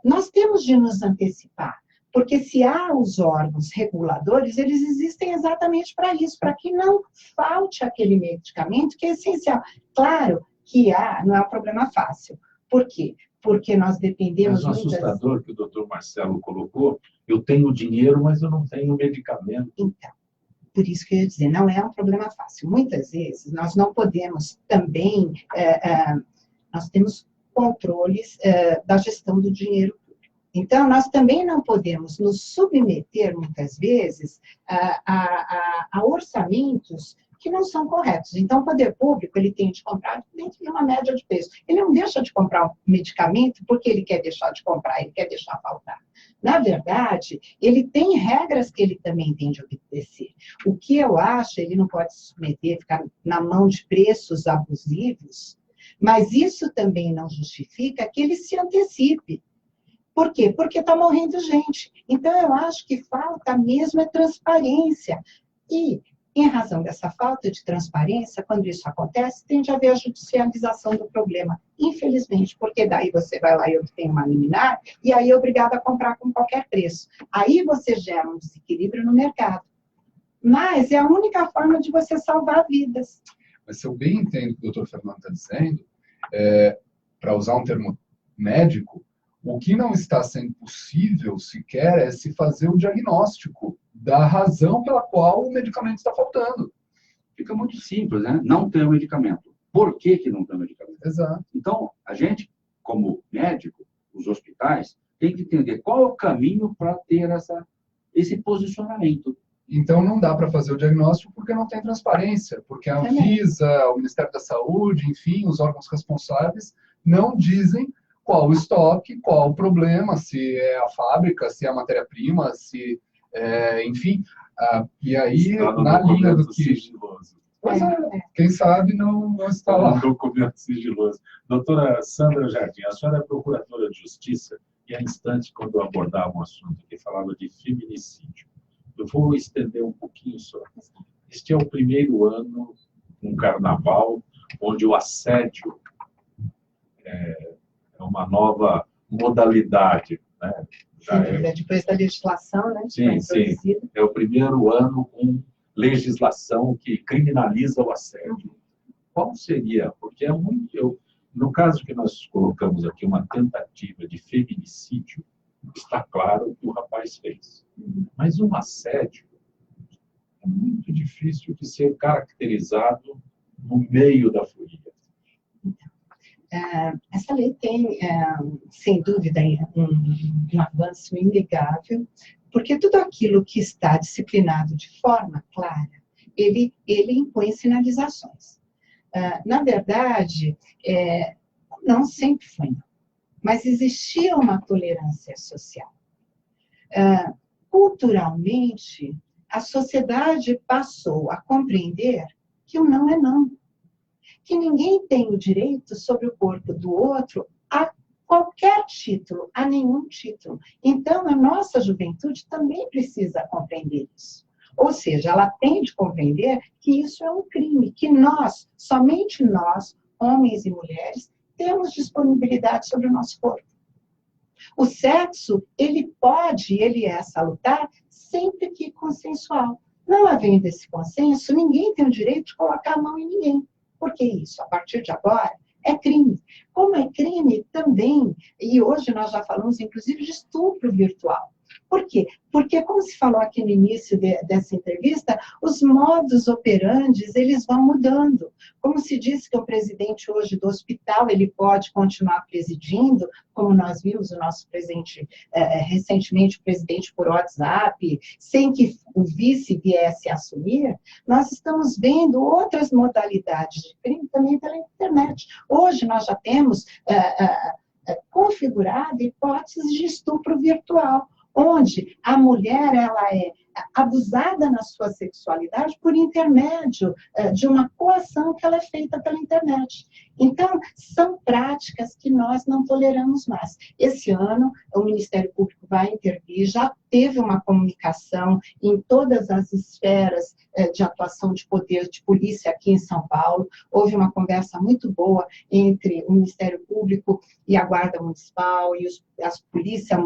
Speaker 3: nós temos de nos antecipar. Porque se há os órgãos reguladores, eles existem exatamente para isso, para que não falte aquele medicamento que é essencial. Claro que não é um problema fácil. Por quê? Porque nós dependemos...
Speaker 2: Mas o assustador que o doutor Marcelo colocou, eu tenho dinheiro, mas eu não tenho medicamento.
Speaker 3: Então, por isso que eu ia dizer, não é um problema fácil. Muitas vezes, nós não podemos também... nós temos controles da gestão do dinheiro. Então, nós também não podemos nos submeter, muitas vezes, a orçamentos que não são corretos. Então, o poder público, ele tem de comprar dentro de uma média de preço. Ele não deixa de comprar um medicamento porque ele quer deixar de comprar, ele quer deixar faltar. Na verdade, ele tem regras que ele também tem de obedecer. O que eu acho, ele não pode se submeter, ficar na mão de preços abusivos, mas isso também não justifica que ele se antecipe. Por quê? Porque está morrendo gente. Então, eu acho que falta mesmo é transparência. E, em razão dessa falta de transparência, quando isso acontece, tende a haver a judicialização do problema. Infelizmente, porque daí você vai lá e obtém uma liminar, e aí é obrigado a comprar com qualquer preço. Aí você gera um desequilíbrio no mercado. Mas é a única forma de você salvar vidas.
Speaker 4: Mas se eu bem entendo o que o doutor Fernando está dizendo, para usar um termo médico, o que não está sendo possível sequer é se fazer o diagnóstico da razão pela qual o medicamento está faltando.
Speaker 5: Fica muito simples, né? Não tem o medicamento. Por que que não tem o medicamento?
Speaker 4: Exato.
Speaker 5: Então, a gente, como médico, os hospitais, tem que entender qual é o caminho para ter esse posicionamento.
Speaker 4: Então, não dá para fazer o diagnóstico porque não tem transparência, porque a Anvisa, o Ministério da Saúde, enfim, os órgãos responsáveis não dizem qual o estoque, qual o problema, se é a fábrica, se é a matéria-prima, se, enfim, e aí, na linha do que...
Speaker 2: Sigiloso.
Speaker 4: Pois quem sabe não está lá.
Speaker 2: Um documento sigiloso. Doutora Sandra Jardim, a senhora é procuradora de Justiça, e há instantes, quando eu abordava um assunto que falava de feminicídio, eu vou estender um pouquinho só. Este é o primeiro ano, um carnaval, onde o assédio é uma nova modalidade, né?
Speaker 3: Depois da legislação, né?
Speaker 2: Sim, sim. É o primeiro ano com legislação que criminaliza o assédio. Qual seria? Porque é muito... no caso que nós colocamos aqui uma tentativa de feminicídio, está claro o que o rapaz fez. Mas um assédio é muito difícil de ser caracterizado no meio da folia.
Speaker 3: Essa lei tem, sem dúvida, um avanço inegável, porque tudo aquilo que está disciplinado de forma clara, ele impõe sinalizações. Na verdade, não sempre foi não, mas existia uma tolerância social. Culturalmente, a sociedade passou a compreender que o não é não, que ninguém tem o direito sobre o corpo do outro a qualquer título, a nenhum título. Então, a nossa juventude também precisa compreender isso. Ou seja, ela tem de compreender que isso é um crime, que nós, somente nós, homens e mulheres, temos disponibilidade sobre o nosso corpo. O sexo, ele é salutar sempre que consensual. Não havendo esse consenso, ninguém tem o direito de colocar a mão em ninguém. Porque isso, a partir de agora, é crime. Como é crime também, e hoje nós já falamos, inclusive, de estupro virtual. Por quê? Porque, como se falou aqui no início dessa entrevista, os modus operandi, eles vão mudando. Como se disse que o presidente hoje do hospital, ele pode continuar presidindo, como nós vimos o nosso presidente, recentemente, o presidente por WhatsApp, sem que o vice viesse a assumir, nós estamos vendo outras modalidades de crime também pela internet. Hoje nós já temos configurado hipóteses de estupro virtual, onde a mulher ela é abusada na sua sexualidade por intermédio de uma coação que ela é feita pela internet. Então, são práticas que nós não toleramos mais. Esse ano, o Ministério Público vai intervir, já teve uma comunicação em todas as esferas de atuação de poder de polícia aqui em São Paulo. Houve uma conversa muito boa entre o Ministério Público e a Guarda Municipal, e a Polícia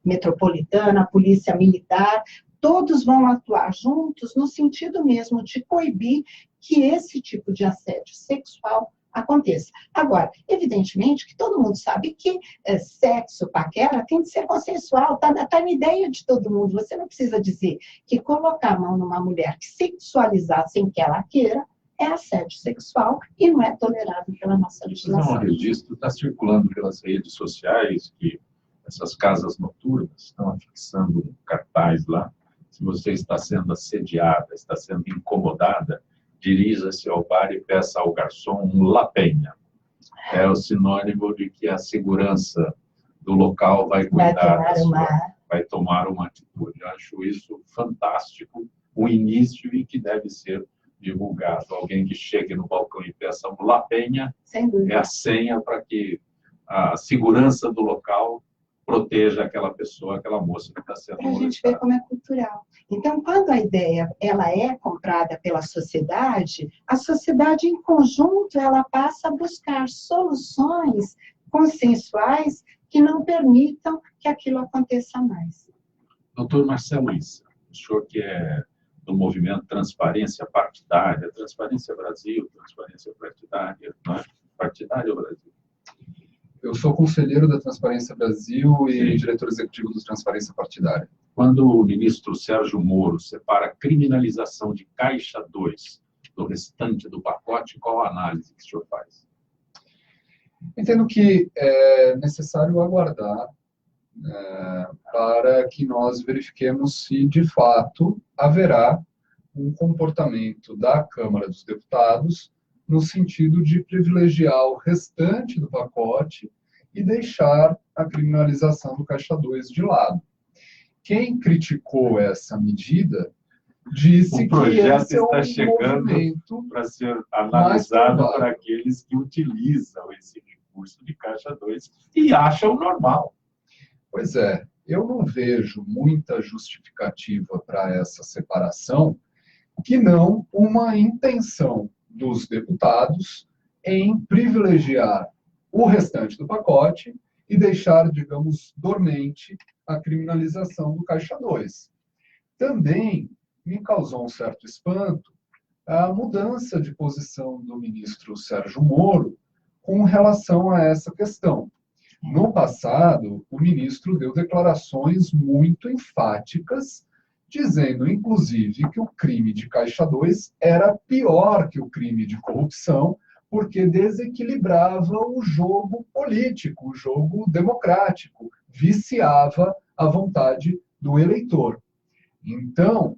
Speaker 3: Metropolitana, a Polícia Militar. Todos vão atuar juntos no sentido mesmo de coibir que esse tipo de assédio sexual aconteça. Agora, evidentemente que todo mundo sabe que sexo, paquera, tem de ser consensual, tá na ideia de todo mundo. Você não precisa dizer que colocar a mão numa mulher que sexualizar sem que ela queira é assédio sexual e não é tolerável pela nossa legislação.
Speaker 2: Um registro está circulando pelas redes sociais que essas casas noturnas estão afixando um cartaz lá. Se você está sendo assediada, está sendo incomodada, dirija-se ao bar e peça ao garçom um La Penha. É o sinônimo de que a segurança do local vai cuidar vai tomar uma atitude. Eu acho isso fantástico, o início e que deve ser divulgado. Alguém que chegue no balcão e peça um La Penha é a senha para que a segurança do local proteja aquela pessoa, aquela moça que está sendo
Speaker 3: molestada. Para a gente ver como é cultural. Então, quando a ideia ela é comprada pela sociedade, a sociedade em conjunto ela passa a buscar soluções consensuais que não permitam que aquilo aconteça mais.
Speaker 2: Doutor Marcelo Issa, o senhor que é do movimento Transparência Partidária, Transparência Brasil, Transparência Partidária, não é? Partidária Brasil?
Speaker 4: Eu sou conselheiro da Transparência Brasil e diretor executivo do Transparência Partidária.
Speaker 2: Quando o ministro Sérgio Moro separa a criminalização de Caixa 2 do restante do pacote, qual a análise que o senhor faz?
Speaker 4: Entendo que é necessário aguardar para que nós verifiquemos se, de fato, haverá um comportamento da Câmara dos Deputados no sentido de privilegiar o restante do pacote e deixar a criminalização do Caixa 2 de lado. Quem criticou essa medida disse que esse
Speaker 2: está chegando para ser analisado por aqueles que utilizam esse recurso de Caixa 2 e acham normal.
Speaker 4: Pois é, eu não vejo muita justificativa para essa separação, que não uma intenção dos deputados em privilegiar o restante do pacote e deixar, digamos, dormente a criminalização do Caixa 2. Também me causou um certo espanto a mudança de posição do ministro Sérgio Moro com relação a essa questão. No passado, o ministro deu declarações muito enfáticas, dizendo, inclusive, que o crime de Caixa 2 era pior que o crime de corrupção, porque desequilibrava o jogo político, o jogo democrático, viciava a vontade do eleitor. Então,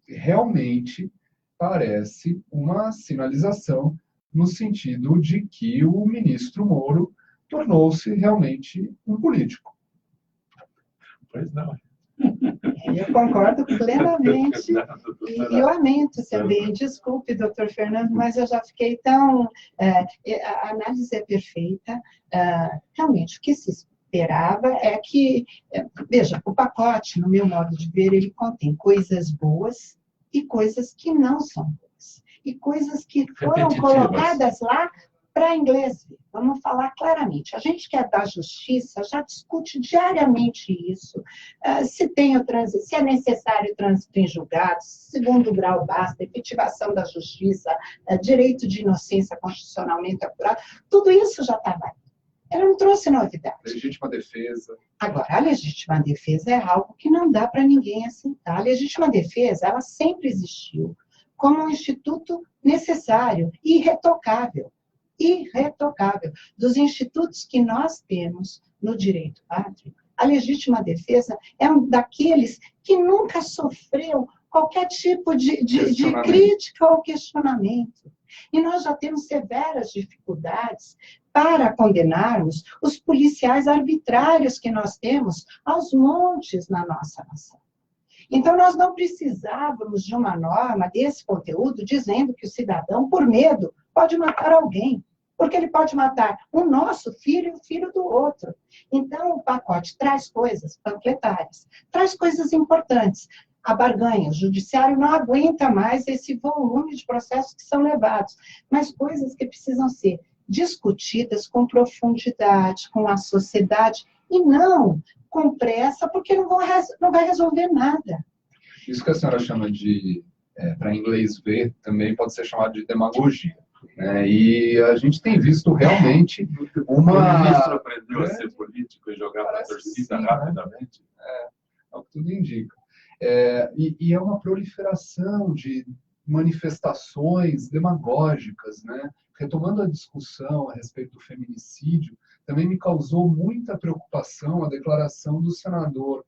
Speaker 4: realmente parece uma sinalização no sentido de que o ministro Moro tornou-se realmente um político.
Speaker 2: Pois não.
Speaker 3: Eu concordo plenamente e lamento também. Desculpe, doutor Fernando, mas eu já fiquei tão... a análise é perfeita. Realmente, o que se esperava é que... veja, o pacote, no meu modo de ver, ele contém coisas boas e coisas que não são boas. E coisas que foram colocadas lá para inglês ver. Vamos falar claramente. A gente que é da justiça já discute diariamente isso. Se é necessário trânsito em julgados, segundo grau basta, efetivação da justiça, direito de inocência constitucionalmente apurado, tudo isso já estava aí. Ela não trouxe novidade.
Speaker 4: Legítima defesa.
Speaker 3: Agora, a legítima defesa é algo que não dá para ninguém aceitar. A legítima defesa, ela sempre existiu como um instituto necessário, irretocável. Dos institutos que nós temos no direito pátrio, a legítima defesa é um daqueles que nunca sofreu qualquer tipo de crítica ou questionamento. E nós já temos severas dificuldades para condenarmos os policiais arbitrários que nós temos aos montes na nossa nação. Então, nós não precisávamos de uma norma desse conteúdo dizendo que o cidadão, por medo, pode matar alguém, porque ele pode matar o nosso filho e o filho do outro. Então, o pacote traz coisas panfletárias, traz coisas importantes. A barganha, o judiciário não aguenta mais esse volume de processos que são levados, mas coisas que precisam ser discutidas com profundidade, com a sociedade, e não com pressa, porque não vai resolver nada.
Speaker 4: Isso que a senhora chama de, para inglês ver, também pode ser chamado de demagogia. E a gente tem visto realmente uma...
Speaker 2: O ministro aprendeu a ser político e jogar para a torcida rapidamente.
Speaker 4: É o que tudo indica. E é uma proliferação de manifestações demagógicas, né? Retomando a discussão a respeito do feminicídio, também me causou muita preocupação a declaração do senador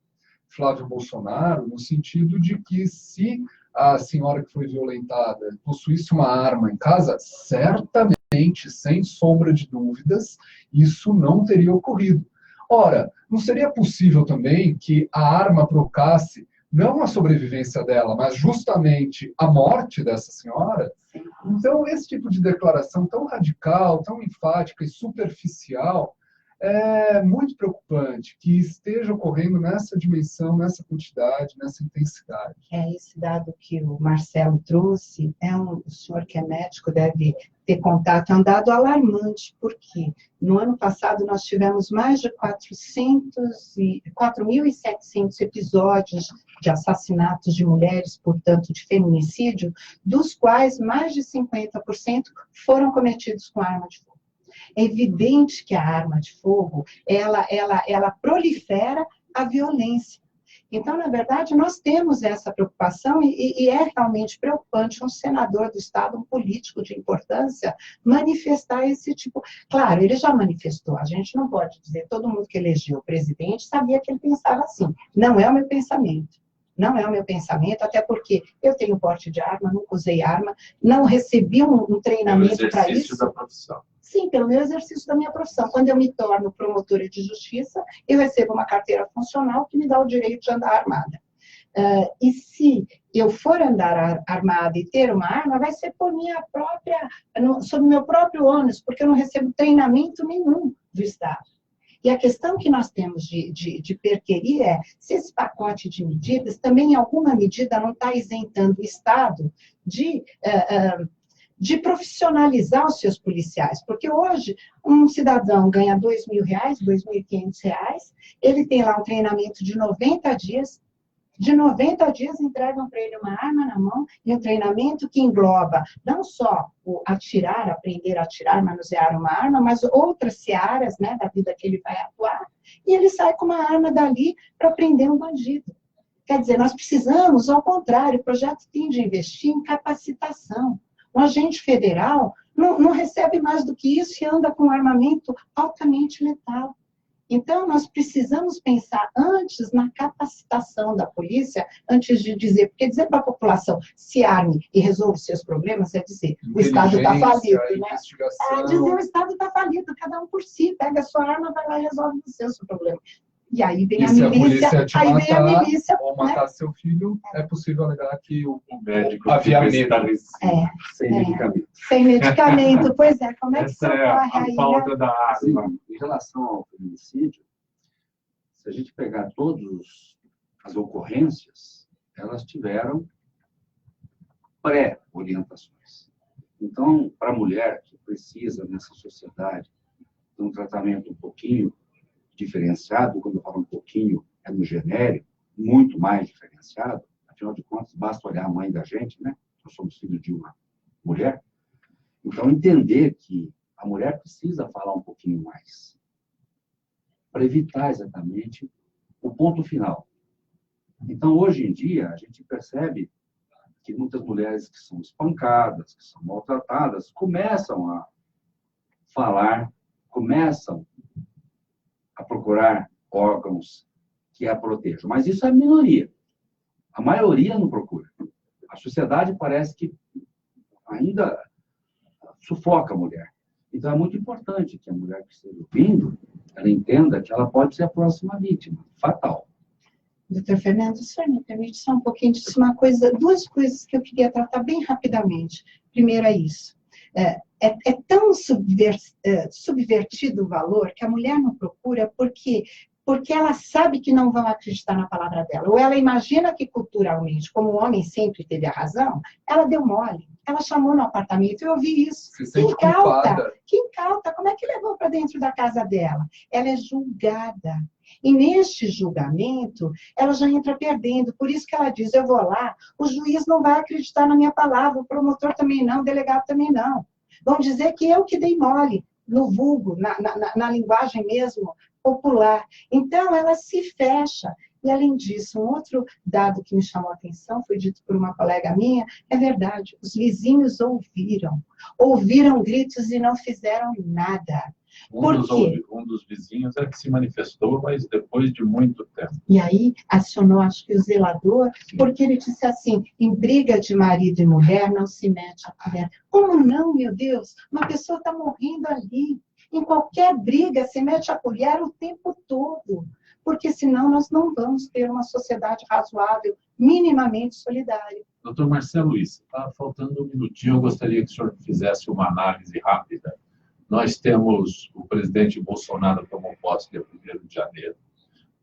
Speaker 4: Flávio Bolsonaro, no sentido de que se a senhora que foi violentada possuísse uma arma em casa, certamente, sem sombra de dúvidas, isso não teria ocorrido. Ora, não seria possível também que a arma provocasse não a sobrevivência dela, mas justamente a morte dessa senhora? Então, esse tipo de declaração tão radical, tão enfática e superficial é muito preocupante que esteja ocorrendo nessa dimensão, nessa quantidade, nessa intensidade.
Speaker 3: Esse dado que o Marcelo trouxe, o senhor que é médico deve ter contato, é um dado alarmante, porque no ano passado nós tivemos mais de 4.700 episódios de assassinatos de mulheres, portanto, de feminicídio, dos quais mais de 50% foram cometidos com arma de fogo. É evidente que a arma de fogo, ela prolifera a violência. Então, na verdade, nós temos essa preocupação e é realmente preocupante um senador do Estado, um político de importância, manifestar esse tipo... Claro, ele já manifestou, a gente não pode dizer, todo mundo que elegeu o presidente sabia que ele pensava assim. Não é o meu pensamento. Não é o meu pensamento, até porque eu tenho porte de arma, nunca usei arma, não recebi um treinamento para isso.
Speaker 2: Exercício da profissão.
Speaker 3: Sim, pelo meu exercício da minha profissão. Quando eu me torno promotora de justiça, eu recebo uma carteira funcional que me dá o direito de andar armada. E se eu for andar armada e ter uma arma, vai ser por minha própria, sob meu próprio ônus, porque eu não recebo treinamento nenhum do Estado. E a questão que nós temos de perquerir é se esse pacote de medidas também, em alguma medida, não está isentando o Estado de profissionalizar os seus policiais. Porque hoje, um cidadão ganha R$2.000, R$2.500, ele tem lá um treinamento de 90 dias, de 90 dias entregam para ele uma arma na mão e um treinamento que engloba não só o atirar, aprender a atirar, manusear uma arma, mas outras searas, né, da vida que ele vai atuar, e ele sai com uma arma dali para prender um bandido. Quer dizer, nós precisamos, ao contrário, o projeto tem de investir em capacitação. O agente federal não recebe mais do que isso e anda com um armamento altamente letal. Então, nós precisamos pensar antes na capacitação da polícia, antes de dizer, porque dizer para a população se arme e resolva os seus problemas é dizer, o Estado está falido, né? Dizer o Estado está falido, cada um por si, pega a sua arma, vai lá e resolve o seu problema. E aí vem a milícia,
Speaker 4: aí vem a milícia, ou matar seu filho, é possível alegar que o médico havia medo.
Speaker 5: Sem medicamento.
Speaker 3: Sem medicamento, pois é, como é que
Speaker 2: essa é a falta da arma.
Speaker 5: Em relação ao feminicídio, se a gente pegar todas as ocorrências, elas tiveram pré-orientações. Então, para a mulher que precisa, nessa sociedade, de um tratamento um pouquinho diferenciado, quando eu falo um pouquinho, é no genérico, muito mais diferenciado, afinal de contas, basta olhar a mãe da gente, né? Nós somos filhos de uma mulher. Então, entender que a mulher precisa falar um pouquinho mais, para evitar exatamente o ponto final. Então, hoje em dia, a gente percebe que muitas mulheres que são espancadas, que são maltratadas, começam a falar, começam a procurar órgãos que a protejam. Mas isso é a minoria. A maioria não procura. A sociedade parece que ainda sufoca a mulher. Então, é muito importante que a mulher que esteja ouvindo, ela entenda que ela pode ser a próxima vítima, fatal.
Speaker 3: Doutor Fernando, o senhor me permite só um pouquinho disso, duas coisas que eu queria tratar bem rapidamente. Primeiro é isso. É tão subvertido o valor que a mulher não procura porque ela sabe que não vão acreditar na palavra dela. Ou ela imagina que culturalmente, como o homem sempre teve a razão, ela deu mole. Ela chamou no apartamento, eu ouvi isso. Que incauta, como é que levou para dentro da casa dela? Ela é julgada. E neste julgamento, ela já entra perdendo. Por isso que ela diz, eu vou lá, o juiz não vai acreditar na minha palavra, o promotor também não, o delegado também não. Vão dizer que eu que dei mole, no vulgo, na linguagem mesmo popular. Então, ela se fecha. E, além disso, um outro dado que me chamou a atenção, foi dito por uma colega minha, é verdade, os vizinhos ouviram gritos e não fizeram nada. Por quê?
Speaker 2: Um dos vizinhos é que se manifestou, mas depois de muito tempo.
Speaker 3: E aí acionou, acho que o zelador, porque ele disse assim, em briga de marido e mulher não se mete a colher. Como não, meu Deus? Uma pessoa está morrendo ali. Em qualquer briga se mete a colher o tempo todo. Porque senão nós não vamos ter uma sociedade razoável, minimamente solidária.
Speaker 2: Doutor Marcelo Issa, está faltando um minutinho, eu gostaria que o senhor fizesse uma análise rápida. Nós temos o presidente Bolsonaro tomou posse dia 1º de janeiro,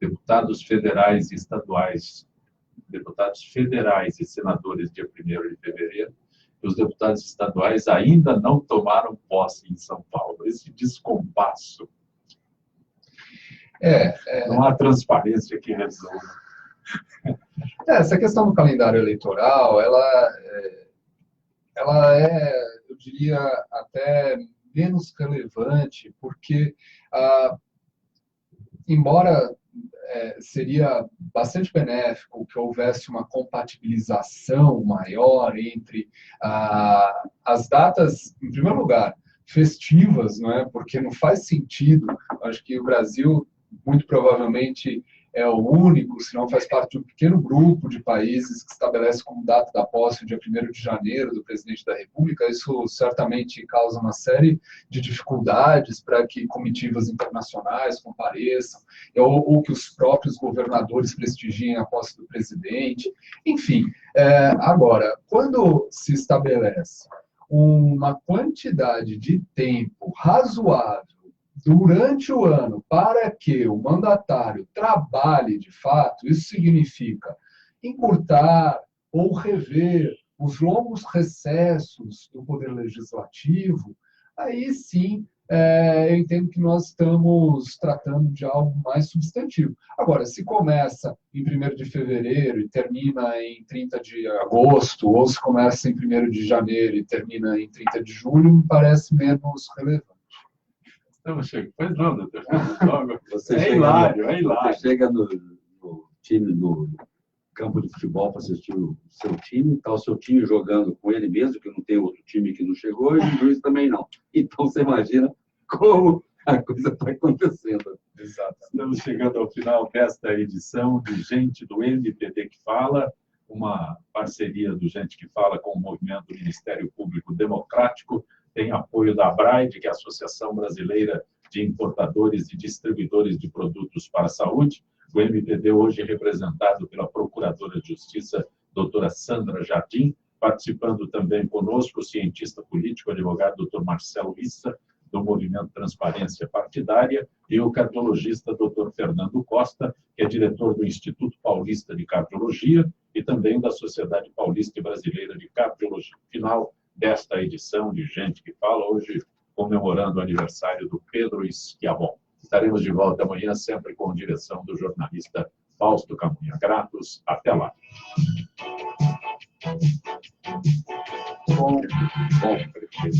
Speaker 2: deputados federais e estaduais, deputados federais e senadores dia 1º de fevereiro, e os deputados estaduais ainda não tomaram posse em São Paulo. Esse descompasso. Não há transparência que resolva.
Speaker 4: Essa questão do calendário eleitoral, ela é, eu diria, até menos relevante, porque, embora seria bastante benéfico que houvesse uma compatibilização maior entre as datas, em primeiro lugar, festivas, não é? Porque não faz sentido, acho que o Brasil, muito provavelmente, é o único, se não faz parte de um pequeno grupo de países que estabelece como data da posse o dia 1º de janeiro do presidente da República. Isso certamente causa uma série de dificuldades para que comitivas internacionais compareçam, ou que os próprios governadores prestigiem a posse do presidente. Enfim, agora, quando se estabelece uma quantidade de tempo razoável durante o ano, para que o mandatário trabalhe de fato, isso significa encurtar ou rever os longos recessos do Poder Legislativo, aí sim eu entendo que nós estamos tratando de algo mais substantivo. Agora, se começa em 1º de fevereiro e termina em 30 de agosto, ou se começa em 1º de janeiro e termina em 30 de julho, me parece menos relevante.
Speaker 2: Pois não, doutor.
Speaker 5: Você
Speaker 2: hilário.
Speaker 5: Você chega no time, no campo de futebol para assistir o seu time, está o seu time jogando com ele mesmo, que não tem outro time que não chegou, e o juiz também não. Então, você imagina como a coisa está acontecendo.
Speaker 2: Exato. Estamos chegando ao final desta edição de Gente do MPD que Fala, uma parceria do Gente que Fala com o Movimento Ministério Público Democrático, tem apoio da ABRAID, que é a Associação Brasileira de Importadores e Distribuidores de Produtos para a Saúde. O MPD hoje é representado pela Procuradora de Justiça, doutora Sandra Jardim, participando também conosco o cientista político, advogado doutor Marcelo Issa, do Movimento Transparência Partidária, e o cardiologista doutor Fernando Costa, que é diretor do Instituto Paulista de Cardiologia e também da Sociedade Paulista e Brasileira de Cardiologia. Final desta edição de Gente que Fala, hoje comemorando o aniversário do Pedro Schiavon. Estaremos de volta amanhã, sempre com a direção do jornalista Fausto Camunha. Gratos, até lá. Bom, prefeito.